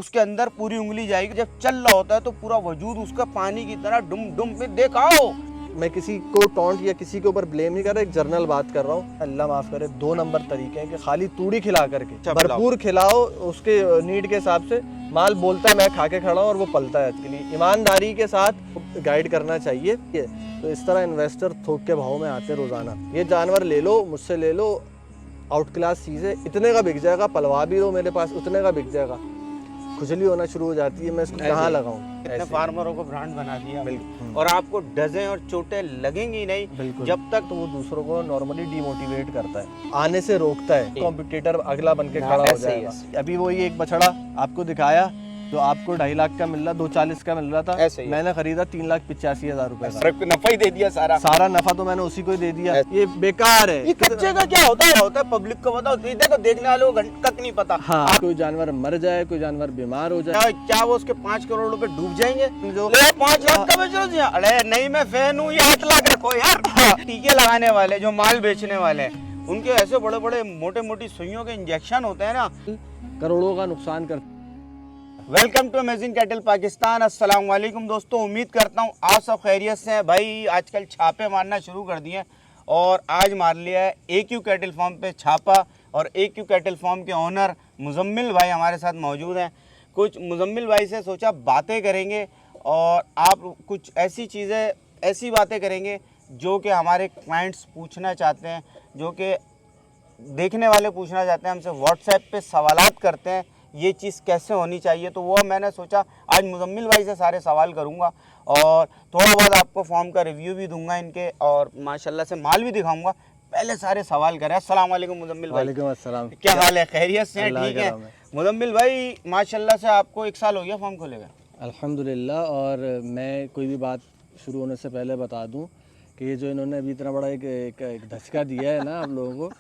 उसके अंदर पूरी उंगली जाएगी। जब चल रहा होता है तो पूरा वजूद उसका पानी की तरह डुम डुम पे देखाओ। मैं किसी को टॉन्ट या किसी के ऊपर ब्लेम नहीं कर रहा, एक जर्नल बात कर रहा हूँ। अल्लाह माफ़ करे, 2 नंबर तरीके हैं कि खाली तूड़ी खिला करके, भरपूर खिलाओ उसके नीड के हिसाब से। माल बोलता है मैं खा के खड़ा हूँ और वो पलता है। इसके लिए ईमानदारी के साथ गाइड करना चाहिए। तो इस तरह इन्वेस्टर थोक के भाव में आते रोज़ाना। ये जानवर ले लो, मुझसे ले लो, आउट क्लास चीज़ है, इतने का बिक जाएगा। पलवा भी लो मेरे पास, उतने का बिक जाएगा। खुजली होना शुरू हो जाती है, मैं इसको कहाँ लगाऊं। इतने फार्मरों को ब्रांड बना दिया और आपको डजें और चोटें लगेंगी नहीं जब तक। तो वो दूसरों को नॉर्मली डिमोटिवेट करता है, आने से रोकता है। कॉम्पिटिटर अगला बन के खड़ा हो जाएगा। अभी वही एक बछड़ा आपको दिखाया जो आपको 2.5 लाख का मिल रहा, 240 का मिल रहा था, मैंने खरीदा 3,85,000 रुपए का। नफा ही दे दिया, सारा नफा तो मैंने उसी को ही दे दिया। ये बेकार है। ये कच्चे का क्या होता है पब्लिक को बताओ। देखो देखने वालों को कक नहीं पता। हाँ, कोई जानवर मर जाए, कोई जानवर बीमार हो जाए, क्या वो उसके 5 करोड़ रुपए डूब जाएंगे? जो 5 लाख का बेच रहे हो? अरे नहीं, मैं फैन हूँ, ये 8 लाख रखो यार। टीके लगाने वाले जो माल बेचने वाले हैं, उनके ऐसे बड़े बड़े मोटे मोटी सुइयों के इंजेक्शन होते हैं ना, करोड़ों का नुकसान करते। Welcome to amazing cattle Pakistan. अस्सलाम वालेकुम दोस्तों, उम्मीद करता हूँ आप सब खैरियत से हैं। भाई आजकल छापे मारना शुरू कर दिए और आज मार लिया है AQ कैटल फार्म पे छापा। और AQ कैटल फार्म के ओनर मुजम्मिल भाई हमारे साथ मौजूद हैं। कुछ मुजम्मिल भाई से सोचा बातें करेंगे और आप कुछ ऐसी चीज़ें, ऐसी बातें करेंगे जो कि हमारे क्लाइंट्स पूछना चाहते हैं, जो कि देखने वाले पूछना चाहते हैं, हमसे व्हाट्सएप पे सवालात करते हैं ये चीज़ कैसे होनी चाहिए। तो वो मैंने सोचा आज मुजम्मिल भाई से सारे सवाल करूंगा और थोड़ा बहुत आपको फॉर्म का रिव्यू भी दूंगा इनके, और माशाल्लाह से माल भी दिखाऊंगा। पहले सारे सवाल करें। अस्सलाम वालेकुम मुजम्मिल भाई। वालेकुम अस्सलाम। क्या हाल है? खैरियत से हैं? ठीक है मुजम्मिल भाई, माशाल्लाह से आपको 1 साल हो गया फॉर्म खोले हुए? अल्हम्दुलिल्लाह। और मैं कोई भी बात शुरू होने से पहले बता दूं कि ये जो इन्होंने अभी इतना बड़ा एक धचका दिया है ना आप लोगों को,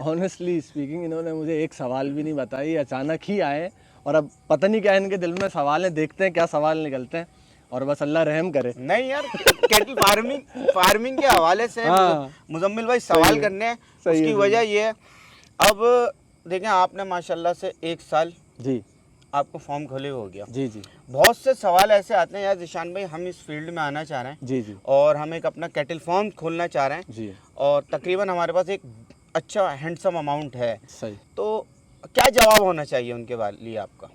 ऑनेस्टली स्पीकिंग इन्होंने मुझे एक सवाल भी नहीं बताई, अचानक ही आए। और अब पता नहीं क्या इनके दिल में सवाल है, देखते हैं क्या सवाल निकलते हैं और बस अल्लाह रहम करे। नहीं यार, कैटल फार्मिंग के हवाले से मुजम्मिल भाई सवाल करने हैं। उसकी वजह ये है, अब देखें आपने माशाल्लाह से 1 साल जी आपको फॉर्म खोले हो गया। जी जी। बहुत से सवाल ऐसे आते हैं यार जिशान भाई, हम इस फील्ड में आना चाह रहे हैं जी जी, और हम एक अपना कैटल फार्म खोलना चाह रहे हैं जी, और तकरीबन हमारे पास एक अच्छा हैंडसम अमाउंट है। सही। तो क्या जवाब होना चाहिए उनके लिए आपका?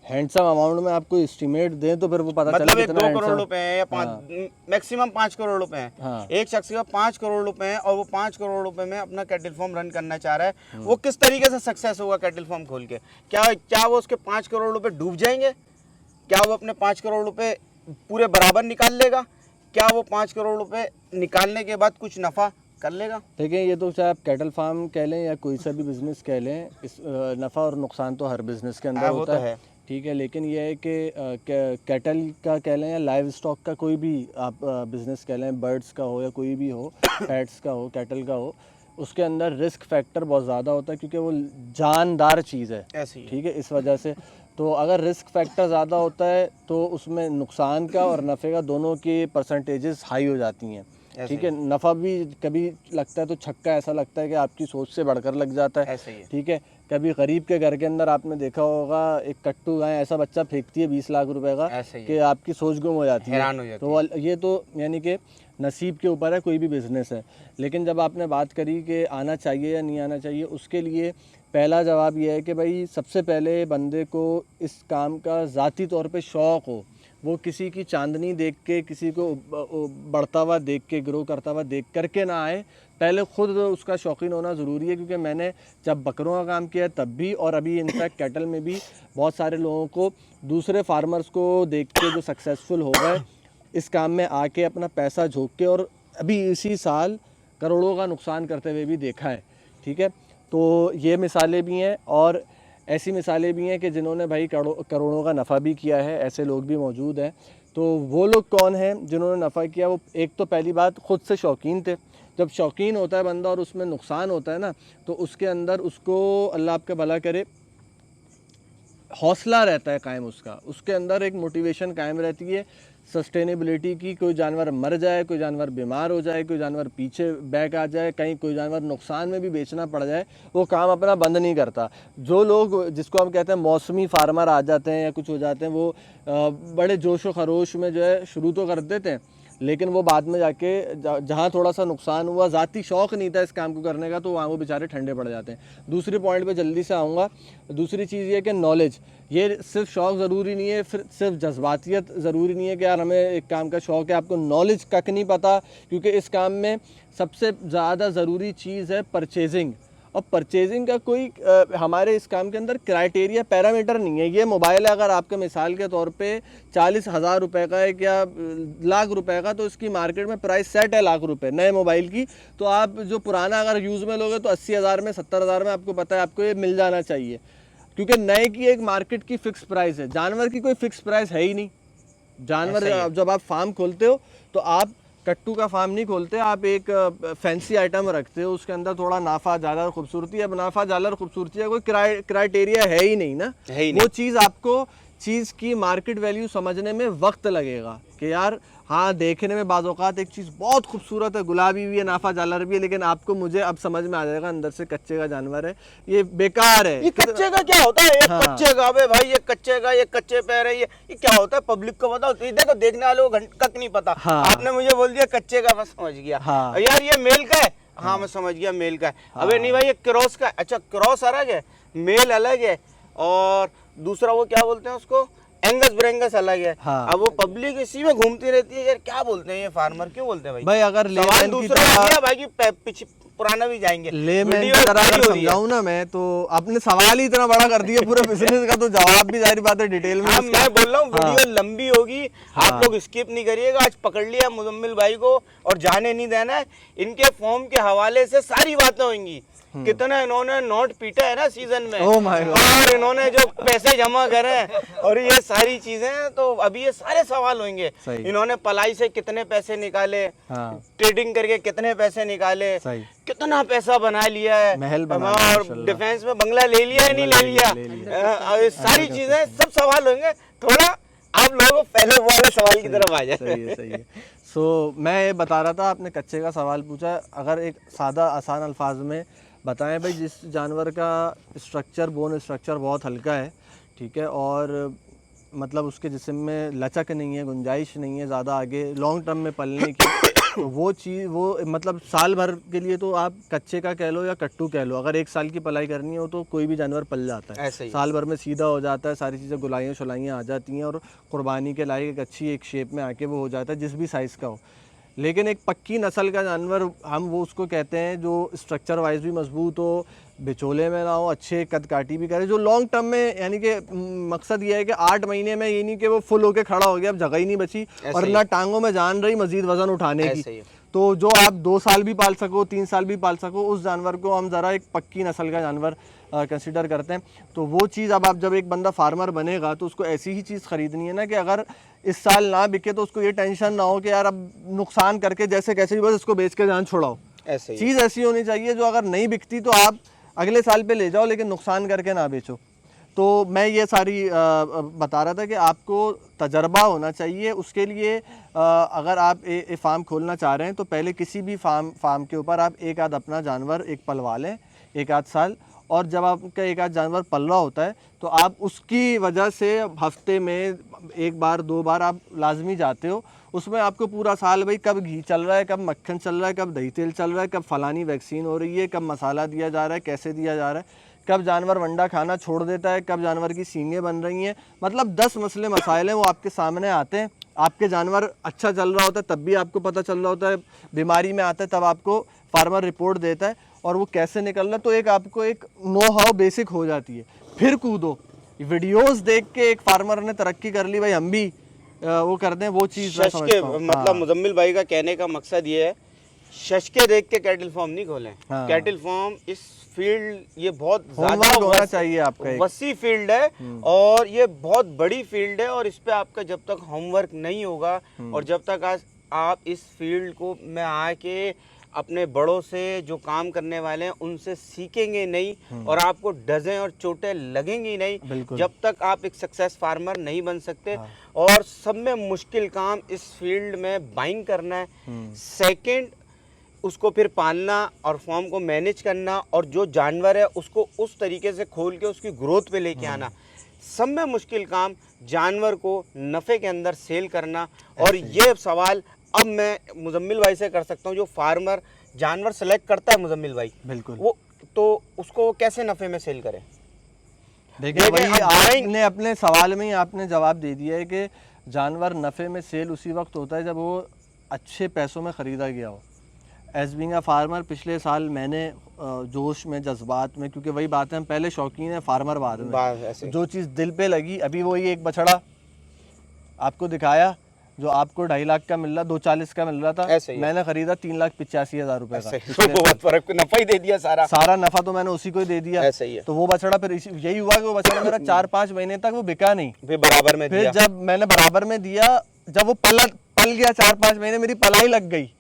हैंडसम अमाउंट में आपको एस्टिमेट दें तो फिर वो पता मतलब चले 2 करोड़ रुपए हैं या मैक्सिमम 5 करोड़ रुपए हैं। हाँ। एक शख्स का 5 करोड़ रुपए हैं और वो 5 करोड़ रुपए में अपना कैटल फार्म रन करना चाह रहा है। वो किस तरीके से सक्सेस होगा कैटल फार्म खोल के? क्या वो उसके 5 करोड़ रुपए डूब जाएंगे? क्या वो अपने 5 करोड़ रुपए पूरे बराबर निकाल लेगा? क्या वो 5 करोड़ रुपए निकालने के बाद कुछ नफ़ा कर लेगा? देखिए, ये तो चाहे आप कैटल फार्म कह लें या कोई सा भी बिजनेस कह लें, इस नफ़ा और नुकसान तो हर बिजनेस के अंदर होता है। ठीक है, लेकिन ये है कि कैटल का कह लें या लाइव स्टॉक का कोई भी आप बिजनेस कह लें, बर्ड्स का हो या कोई भी हो, पेट्स का हो, कैटल का हो, उसके अंदर रिस्क फैक्टर बहुत ज़्यादा होता है क्योंकि वो जानदार चीज़ है। ठीक है, इस वजह से तो अगर रिस्क फैक्टर ज़्यादा होता है तो उसमें नुकसान का और नफ़े का दोनों की परसेंटेजेस हाई हो जाती हैं। ठीक है, नफ़ा भी कभी लगता है तो छक्का ऐसा लगता है कि आपकी सोच से बढ़कर लग जाता है। ठीक है, कभी गरीब के घर के अंदर आपने देखा होगा एक कट्टू गाय ऐसा बच्चा फेंकती है 20 लाख रुपए का कि आपकी सोच गुम हो जाती है। तो ये तो यानी कि नसीब के ऊपर है, कोई भी बिज़नेस है। लेकिन जब आपने बात करी कि आना चाहिए या नहीं आना चाहिए, उसके लिए पहला जवाब ये है कि भाई सबसे पहले बंदे को इस काम का ज़ाती तौर पे शौक़ हो। वो किसी की चांदनी देख के, किसी को बढ़ता हुआ देख के, ग्रो करता हुआ देख करके ना आए, पहले ख़ुद उसका शौकीन होना ज़रूरी है। क्योंकि मैंने जब बकरों का काम किया तब भी और अभी इनफैक्ट कैटल में भी बहुत सारे लोगों को, दूसरे फार्मर्स को देख के जो सक्सेसफुल हो गए इस काम में आके अपना पैसा झोंक के, और अभी इसी साल करोड़ों का नुकसान करते हुए भी देखा है। ठीक है, तो ये मिसालें भी हैं और ऐसी मिसालें भी हैं कि जिन्होंने भाई करोड़ों का नफ़ा भी किया है, ऐसे लोग भी मौजूद हैं। तो वो लोग कौन हैं जिन्होंने नफ़ा किया? वो एक तो पहली बात ख़ुद से शौकीन थे। जब शौकीन होता है बंदा और उसमें नुकसान होता है ना, तो उसके अंदर उसको अल्लाह आपका भला करे हौसला रहता है कायम, उसके अंदर एक मोटिवेशन कायम रहती है। सस्टेनेबिलिटी की, कोई जानवर मर जाए, कोई जानवर बीमार हो जाए, कोई जानवर पीछे बैक आ जाए, कहीं कोई जानवर नुकसान में भी बेचना पड़ जाए, वो काम अपना बंद नहीं करता। जो लोग जिसको हम कहते हैं मौसमी फार्मर आ जाते हैं या कुछ हो जाते हैं, वो बड़े जोश व खरोश में जो है शुरू तो कर देते हैं, लेकिन वो बाद में जाके जहाँ थोड़ा सा नुकसान हुआ, ज़ाती शौक़ नहीं था इस काम को करने का, तो वहाँ वो बेचारे ठंडे पड़ जाते हैं। दूसरी पॉइंट पे जल्दी से आऊँगा। दूसरी चीज़ ये कि नॉलेज, ये सिर्फ शौक़ ज़रूरी नहीं है, फिर सिर्फ जज्बातियत ज़रूरी नहीं है कि यार हमें एक काम का शौक़ है, आपको नॉलेज कक नहीं पता, क्योंकि इस काम में सबसे ज़्यादा ज़रूरी चीज़ है परचेजिंग। और परचेजिंग का कोई हमारे इस काम के अंदर क्राइटेरिया पैरामीटर नहीं है। ये मोबाइल है, अगर आपके मिसाल के तौर पे 40,000 रुपये का है या लाख रुपए का, तो इसकी मार्केट में प्राइस सेट है लाख रुपए नए मोबाइल की, तो आप जो पुराना अगर यूज़ में लोगे तो 80,000 में 70,000 में आपको पता है आपको ये मिल जाना चाहिए, क्योंकि नए की एक मार्केट की फ़िक्स प्राइस है। जानवर की कोई फ़िक्स प्राइस है ही नहीं। जानवर जब आप फार्म खोलते हो तो आप कट्टू का फार्म नहीं खोलते, आप एक फैंसी आइटम रखते हो, उसके अंदर थोड़ा नाफा जालर खूबसूरती। अब नाफा जालर खूबसूरती है कोई क्राइटेरिया है ही नहीं ना, है ही नहीं। वो चीज़ आपको चीज़ की मार्केट वैल्यू समझने में वक्त लगेगा कि यार हाँ, देखने में बाज़ औक़ात एक चीज़ बहुत खूबसूरत है, गुलाबी भी है, नाफा जालर भी है, लेकिन आपको मुझे अब समझ में आ जाएगा अंदर से कच्चे का जानवर है, ये बेकार है। ये कच्चे का क्या होता है? ये हाँ। कच्चे का भाई, ये कच्चे का, ये कच्चे पैर है, ये क्या होता है? पब्लिक को बताओ। देखो देखने वालों को तक नहीं पता। हाँ। आपने मुझे बोल दिया कच्चे का, मैं समझ गया। हाँ। यार ये मेल का है। हाँ, मैं समझ गया मेल का है। अबे नहीं भाई, ये क्रॉस का। अच्छा, क्रॉस अलग है, मेल अलग है, और दूसरा वो क्या बोलते हैं उसको, एंगस ब्रेंगस अलग है। हाँ। अब वो पब्लिक इसी में घूमती रहती है यार, क्या बोलते हैं ये फार्मर, क्यों बोलते हैं भाई? भाई अगर लेमैन दूसरा है भाई की पुराना भी जाएंगे, लेमैन की तरह समझाऊं ना मैं, तो आपने सवाल ही इतना बड़ा कर दिया पूरा बिजनेस का, तो जवाब भी जाहिर बात है डिटेल में। मैं बोल रहा हूँ वीडियो लंबी होगी, आप लोग स्किप नहीं करिएगा। आज पकड़ लिया मुजम्मिल भाई को और जाने नहीं देना है। इनके फॉर्म के हवाले से सारी बातें होंगी। कितना इन्होंने नोट पीटा है ना सीजन में, और इन्होंने जो पैसे जमा करे और ये सारी चीजें, तो अभी ये सारे सवाल होंगे। इन्होंने पलाई से कितने पैसे निकाले, ट्रेडिंग करके कितने पैसे निकाले, कितना पैसा बना लिया है, महल बना, और डिफेंस में बंगला ले लिया है नहीं ले लिया, सारी चीजें सब सवाल होंगे। थोड़ा आप लोगों पहले वाले सवाल की तरफ आ जाए। सही है। सो मैं ये बता रहा था, आपने कच्चे का सवाल पूछा, अगर एक सादा आसान अल्फाज में बताएं भाई, जिस जानवर का स्ट्रक्चर, बोन स्ट्रक्चर बहुत हल्का है, ठीक है, और मतलब उसके जिस्म में लचक नहीं है, गुंजाइश नहीं है ज़्यादा आगे लॉन्ग टर्म में पलने की, तो वो चीज़, वो मतलब साल भर के लिए तो आप कच्चे का कह लो या कट्टू कह लो, अगर एक साल की पलाई करनी हो तो कोई भी जानवर पल जाता है, साल भर में सीधा हो जाता है, सारी चीज़ें गुलाइयाँ शुलाइयाँ आ जाती हैं और कुर्बानी के लायक एक अच्छी एक शेप में आके वो हो जाता है, जिस भी साइज़ का हो। लेकिन एक पक्की नस्ल का जानवर हम वो उसको कहते हैं जो स्ट्रक्चर वाइज भी मजबूत हो, बिचोले में ना हो, अच्छे कद काटी भी करे, जो लॉन्ग टर्म में, यानी कि मकसद ये है कि 8 महीने में ये नहीं कि वो फुल होके खड़ा हो गया, अब जगह ही नहीं बची और ना टांगों में जान रही मजीद वजन उठाने की, तो जो आप 2 साल भी पाल सको, 3 साल भी पाल सको, उस जानवर को हम ज़रा एक पक्की नस्ल का जानवर कंसिडर करते हैं। तो वो चीज़ अब आप जब एक बंदा फार्मर बनेगा तो उसको ऐसी ही चीज़ ख़रीदनी है ना कि अगर इस साल ना बिके तो उसको ये टेंशन ना हो कि यार अब नुकसान करके जैसे कैसे भी बस इसको बेच के जान छोड़ाओ। चीज़ ऐसी होनी चाहिए जो अगर नहीं बिकती तो आप अगले साल पे ले जाओ, लेकिन नुकसान करके ना बेचो। तो मैं ये सारी बता रहा था कि आपको तजर्बा होना चाहिए। उसके लिए अगर आप फार्म खोलना चाह रहे हैं तो पहले किसी भी फार्म के ऊपर आप एक आध अपना जानवर एक पलवा लें, 1 आध साल, और जब आपका 1 आध जानवर पल रहा होता है तो आप उसकी वजह से हफ्ते में 1 बार 2 बार आप लाजमी जाते हो। उसमें आपको पूरा साल भाई कब घी चल रहा है, कब मक्खन चल रहा है, कब दही तेल चल रहा है, कब फलानी वैक्सीन हो रही है, कब मसाला दिया जा रहा है, कैसे दिया जा रहा है, कब जानवर वंडा खाना छोड़ देता है, कब जानवर की सींगें बन रही हैं, मतलब 10 मसले मसाइल हैं वो आपके सामने आते हैं। आपके जानवर अच्छा चल रहा होता है तब भी आपको पता चल रहा होता है, बीमारी में आता है तब आपको फार्मर रिपोर्ट देता है और वो कैसे निकल रहा है, तो एक आपको एक नो हाउ बेसिक हो जाती है। फिर कूदो, वीडियोस देख के एक फार्मर ने तरक्की कर ली, भाई हम भी वो कर दें, वो चीज़ मतलब मुजम्मिल भाई का कहने का मकसद ये है, शशके देख के कैटल फार्म नहीं खोलें। कैटल फार्म इस फील्ड ये बहुत ज़्यादा होना चाहिए, आपका वसी फील्ड है और ये बहुत बड़ी फील्ड है, और इस पे आपका जब तक होमवर्क नहीं होगा और जब तक आप इस फील्ड को में आके अपने बड़ों से जो काम करने वाले हैं उनसे सीखेंगे नहीं और आपको डजें और चोटें लगेंगी नहीं जब तक आप एक सक्सेस फार्मर नहीं बन सकते। हाँ। और सब में मुश्किल काम इस फील्ड में बाइंग करना है, सेकंड उसको फिर पालना और फार्म को मैनेज करना और जो जानवर है उसको उस तरीके से खोल के उसकी ग्रोथ पे लेके आना। सब में मुश्किल काम जानवर को नफ़े के अंदर सेल करना। और ये सवाल अब मैं मुजम्मिल भाई से कर सकता हूँ, जो फार्मर जानवर सेलेक्ट करता है मुजम्मिल भाई, बिल्कुल, वो तो उसको कैसे नफ़े में सेल करे? देखिए वही आपने अपने सवाल में ही आपने जवाब दे दिया है कि जानवर नफ़े में सेल उसी वक्त होता है जब वो अच्छे पैसों में ख़रीदा गया हो। एज बीइंग अ फार्मर पिछले साल मैंने जोश में जज्बात में, क्योंकि वही बात है हम पहले शौकीन है फार्मर बाद में, जो चीज़ दिल पे लगी, अभी वही एक बछड़ा आपको दिखाया जो आपको 2.5 लाख का मिल रहा, 240 का मिल रहा था, मैंने खरीदा 3,85,000 रुपए का। तो बहुत फर्क, नफा ही दे दिया, सारा नफा तो मैंने उसी को ही दे दिया। ऐसा ही है। तो वो बछड़ा फिर यही हुआ कि वो बछड़ा मेरा 4-5 महीने तक वो बिका नहीं, फिर बराबर में फिर जब मैंने बराबर में दिया, जब वो पल गया 4-5 महीने मेरी पलाई लग गई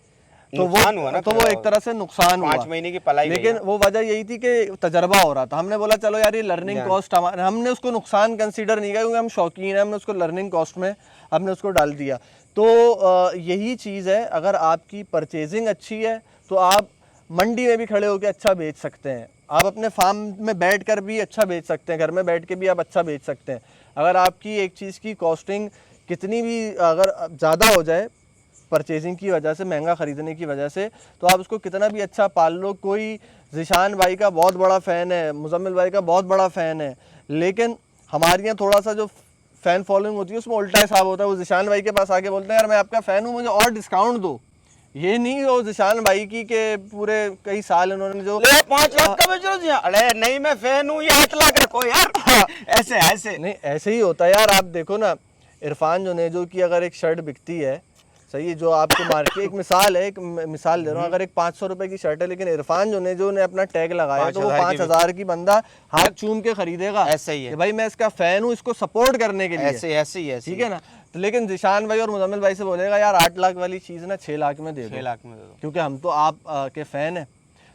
तो वो हुआ ना, तो वो एक तरह से नुकसान हुआ 5 महीने की पलाई। लेकिन वो वजह यही थी कि तजर्बा हो रहा था, हमने बोला चलो यार ये लर्निंग कॉस्ट, हमने उसको नुकसान कंसीडर नहीं किया क्योंकि हम शौकीन हैं, हमने उसको लर्निंग कॉस्ट में हमने उसको डाल दिया। तो यही चीज़ है, अगर आपकी परचेजिंग अच्छी है तो आप मंडी में भी खड़े होकर अच्छा बेच सकते हैं, आप अपने फार्म में बैठ कर भी अच्छा बेच सकते हैं, घर में बैठ के भी आप अच्छा बेच सकते हैं। अगर आपकी एक चीज़ की कॉस्टिंग कितनी भी अगर ज़्यादा हो जाए परचेजिंग की वजह से, महंगा ख़रीदने की वजह से, तो आप उसको कितना भी अच्छा पाल लो। कोई ज़िशान भाई का बहुत बड़ा फ़ैन है, मुजम्मिल भाई का बहुत बड़ा फ़ैन है, लेकिन हमारे यहाँ थोड़ा सा जो फ़ैन फॉलोइंग होती है उसमें उल्टा हिसाब होता है। वो ज़िशान भाई के पास आके बोलते हैं यार मैं आपका फ़ैन हूँ, मुझे और डिस्काउंट दो। ये नहीं हो ज़िशान भाई की के पूरे कई साल उन्होंने जो 5 लाख का बेच रहे हो, अरे नहीं मैं फ़ैन हूँ, ये 8 लाख रखो यार। ऐसे नहीं, ऐसे ही होता है यार। आप देखो ना, इरफान जुनेजो की अगर एक शर्ट बिकती है, सही है, जो आपको मार्केट, एक मिसाल है, एक मिसाल दे रहा हूँ, अगर एक 500 रुपए की शर्ट है लेकिन इरफान जुनेजो ने अपना टैग लगाया तो वो 5,000 की बंदा हाथ चूम के खरीदेगा। ऐसा ही है भाई मैं इसका फैन हूँ, इसको सपोर्ट करने के लिए, ऐसे ही है, ठीक है ना। तो लेकिन ज़िशान भाई और मुजम्मिल भाई से बोलेगा यार 8 लाख वाली चीज़ ना 6 लाख में दे दो, 6 लाख में दे दो, क्योंकि हम तो आप के फ़ैन हैं।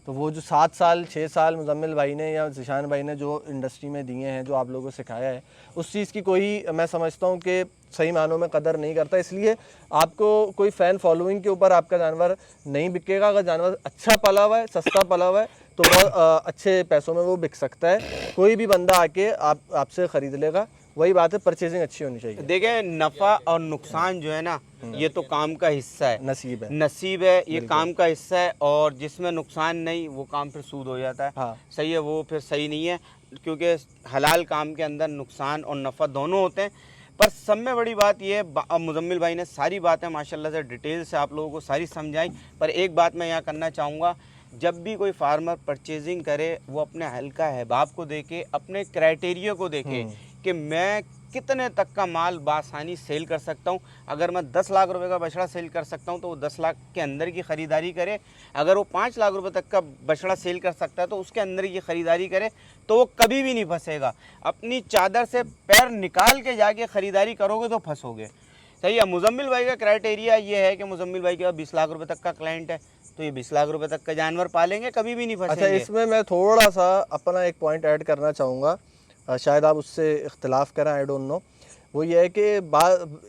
तो वो जो 7 साल 6 साल मुजम्मिल भाई ने या ज़िशान भाई ने जो इंडस्ट्री में दिए हैं, जो आप लोगों को सिखाया है, उस चीज़ की कोई, मैं समझता हूँ कि सही मानों में कदर नहीं करता। इसलिए आपको कोई फ़ैन फॉलोइंग के ऊपर आपका जानवर नहीं बिकेगा। अगर जानवर अच्छा पला हुआ है, सस्ता पला हुआ है, तो बहुत अच्छे पैसों में वो बिक सकता है। कोई भी बंदा आके आपसे ख़रीद लेगा। वही बात है, परचेजिंग अच्छी होनी चाहिए। देखिए नफ़ा और नुकसान जो है ना, ये तो काम का हिस्सा है, नसीब है, ये काम का हिस्सा है। और जिसमें नुकसान नहीं वो काम फिर सूद हो जाता है। हाँ। सही है, वो फिर सही नहीं है, क्योंकि हलाल काम के अंदर नुकसान और नफ़ा दोनों होते हैं। पर सब में बड़ी बात ये है, मुजम्मिल भाई ने सारी बातें माशाल्लाह से डिटेल से आप लोगों को सारी समझाई। पर एक बात मैं यहाँ करना चाहूँगा, जब भी कोई फार्मर परचेजिंग करे वो अपने हल्का अहबाब को देखे, अपने क्राइटेरिया को देखे कि मैं कितने तक का माल बासानी सेल कर सकता हूं। अगर मैं 10 लाख रुपए का बछड़ा सेल कर सकता हूं तो वो 10 लाख के अंदर की ख़रीदारी करे। अगर वो 5 लाख रुपए तक का बछड़ा सेल कर सकता है तो उसके अंदर की ख़रीदारी करे, तो वो कभी भी नहीं फंसेगा। अपनी चादर से पैर निकाल के जाके ख़रीदारी करोगे तो फंसोगे। सही है। मुजम्मिल भाई का क्राइटेरिया ये है कि मुजम्मिल भाई के पास 20 लाख रुपए तक का क्लाइंट है, तो ये 20 लाख रुपए तक का जानवर पालेंगे, कभी भी नहीं फंसेंगे। अच्छा, इसमें मैं थोड़ा सा अपना एक पॉइंट ऐड करना चाहूँगा, शायद आप उससे इख्तिलाफ़ करें, आई डोंट नो। वो ये है कि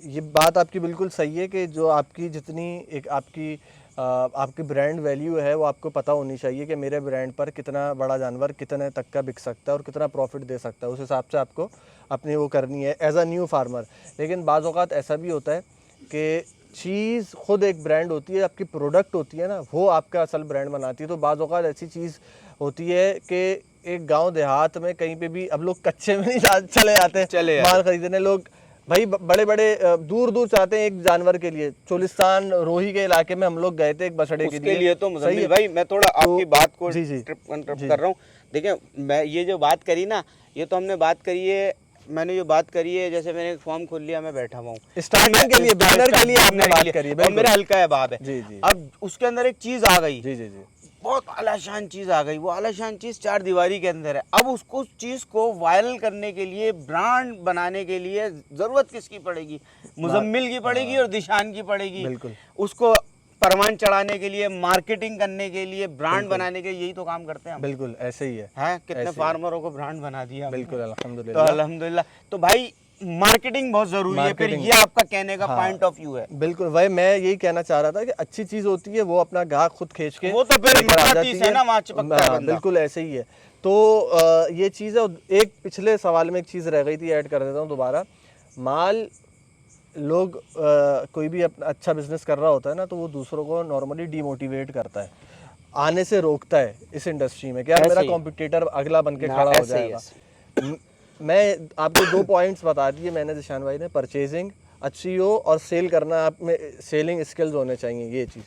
ये बात आपकी बिल्कुल सही है कि जो आपकी जितनी एक आपकी ब्रांड वैल्यू है वो आपको पता होनी चाहिए कि मेरे ब्रांड पर कितना बड़ा जानवर कितने तक का बिक सकता है और कितना प्रॉफिट दे सकता है। उस हिसाब से आपको अपनी वो करनी है एज अ न्यू फार्मर। लेकिन बाज़ औक़ात ऐसा भी होता है कि चीज़ खुद एक ब्रांड होती है, आपकी प्रोडक्ट होती है ना, वो आपका असल ब्रांड बनाती है। तो बाज़ औक़ात ऐसी चीज़ होती है कि एक गांव देहात में कहीं पे भी, अब लोग कच्चे में नहीं चले जाते माल खरीदने। लोग भाई बड़े बड़े दूर दूर चाहते हैं एक जानवर के लिए। चोलिस्तान रोही के इलाके में हम लोग गए थे एक बछड़े के लिए। तो मुजम्मिल भाई मैं थोड़ा आपकी बात को इंटरप्ट कर रहा हूँ। देखिए मैं ये जो बात करी ना, ये तो हमने बात करी है, मैंने जो बात करी है, जैसे मैंने एक फॉर्म खोल लिया, मैं बैठा हुआ हूँ स्टार्टिंग के लिए, बिगिनर के लिए आपने बात करी है, और मेरा हल्का है बाब है। जी जी। अब उसके अंदर एक चीज़ आ गई, जी जी जी, बहुत आलीशान चीज़ आ गई। वो आलीशान चीज़ 4 दीवारी के अंदर है। अब उसको उस चीज़ को वायरल करने के लिए, ब्रांड बनाने के लिए ज़रूरत किसकी पड़ेगी? मुजम्मिल की पड़ेगी और दिशान की पड़ेगी। बिल्कुल। उसको परवान चढ़ाने के लिए, मार्केटिंग करने के लिए, ब्रांड बनाने के लिए, यही तो काम करते हैं हम। बिल्कुल ऐसे ही है। हैं कितने फार्मरों को ब्रांड बना दिया। बिल्कुल तो अल्हम्दुलिल्लाह। अल्हम्दुलिल्लाह। तो भाई मार्केटिंग बहुत जरूरी है, फिर ये आपका कहने का पॉइंट ऑफ व्यू है। बिल्कुल भाई, मैं यही कहना चाह रहा था कि अच्छी चीज होती है वो अपना ग्राहक खुद खींच के वो तो फिर मकरातीस है ना, वहाँ चिपकता है बंदा। बिल्कुल ऐसे ही है। तो ये चीज़ है। एक पिछले सवाल में एक चीज़ रह गई थी, ऐड कर देता हूँ दोबारा। माल लोग कोई भी अपना अच्छा बिजनेस कर रहा होता है ना, तो वो दूसरों को नॉर्मली डीमोटिवेट करता है, आने से रोकता है इस इंडस्ट्री में, क्या मेरा कॉम्पिटिटर अगला बन के खड़ा हो जाएगा। मैं आपको 2 पॉइंट्स बता दिए मैंने जिशान भाई ने, परचेजिंग अच्छी हो और सेल करना, आप में सेलिंग स्किल्स होने चाहिए। ये चीज़,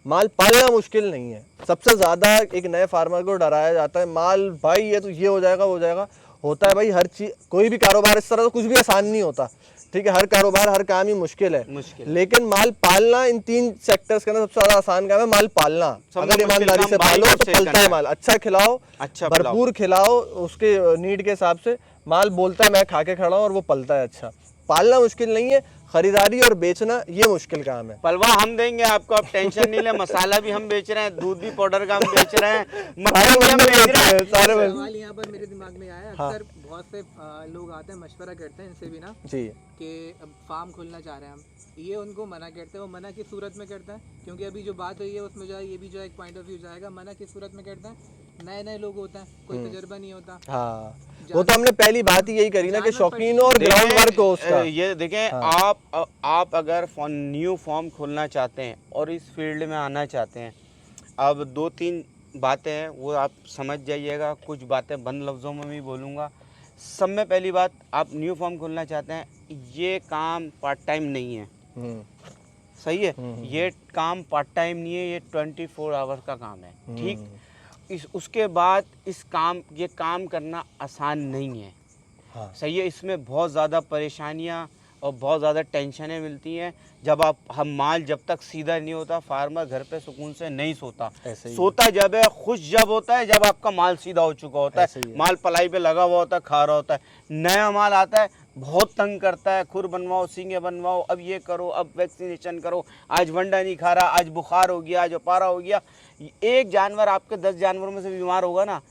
माल पालना मुश्किल नहीं है। सबसे ज़्यादा एक नए फार्मर को डराया जाता है, माल भाई ये तो ये हो जाएगा वो हो जाएगा। होता है भाई हर चीज़, कोई भी कारोबार इस तरह तो कुछ भी आसान नहीं होता, ठीक है। हर कारोबार हर काम ही मुश्किल है, लेकिन माल पालना इन 3 सेक्टर्स के अंदर सबसे ज्यादा आसान काम है। माल पालना, अगर ईमानदारी से पालो तो पलता है माल। अच्छा खिलाओ, अच्छा भरपूर खिलाओ, उसके नीड के हिसाब से माल बोलता है मैं खा के खड़ा हूँ, और वो पलता है। अच्छा पालना मुश्किल नहीं है, खरीदारी और बेचना ये मुश्किल काम है। पलवा हम देंगे आपको, आप टेंशन नहीं ले। मसाला भी हम बेच रहे हैं, दूध भी पाउडर का हम बेच रहे हैं, मक्खन भी हम बेच रहे हैं। सारे सवाल यहाँ पर मेरे दिमाग में आया। अक्सर बहुत से लोग आते हैं, मशवरा करते हैं इनसे भी ना जी कि अब फार्म खोलना चाह रहे हैं हम, ये उनको मना करते हैं। वो मना किस सूरत में करते हैं? क्योंकि अभी जो बात हुई है उसमें जो है ये भी जो एक पॉइंट ऑफ व्यू जाएगा। मना किस सूरत में करते हैं? नए लोग होते हैं, कोई तजुर्बा नहीं होता। हाँ, वो तो हमने पहली बात ही यही करी ना कि शौकीन और ग्राउंड वर्क हो उसका। ये देखें, आप अगर न्यू फॉर्म खोलना चाहते हैं और इस फील्ड में आना चाहते हैं, अब 2-3 बातें हैं वो आप समझ जाइएगा। कुछ बातें बंद लफ्ज़ों में भी बोलूँगा। सब में पहली बात, आप न्यू फॉर्म खोलना चाहते हैं, ये काम पार्ट टाइम नहीं है। सही है, ये काम पार्ट टाइम नहीं है, ये 24 आवर का काम है, ठीक। उसके बाद ये काम करना आसान नहीं है। हाँ। सही है, इसमें बहुत ज़्यादा परेशानियाँ और बहुत ज़्यादा टेंशनें मिलती हैं। हम माल जब तक सीधा नहीं होता, फार्मर घर पे सुकून से नहीं सोता। सोता जब है, खुश जब होता है, जब आपका माल सीधा हो चुका होता है, माल पलाई पे लगा हुआ होता है, खा रहा होता है। नया माल आता है, बहुत तंग करता है, खुर बनवाओ, सींगे बनवाओ, अब ये करो, अब वैक्सीनेशन करो, आज वंडा नहीं खा रहा, आज बुखार हो गया, आज अपारा हो गया। एक जानवर आपके 10 जानवरों में से बीमार होगा ना,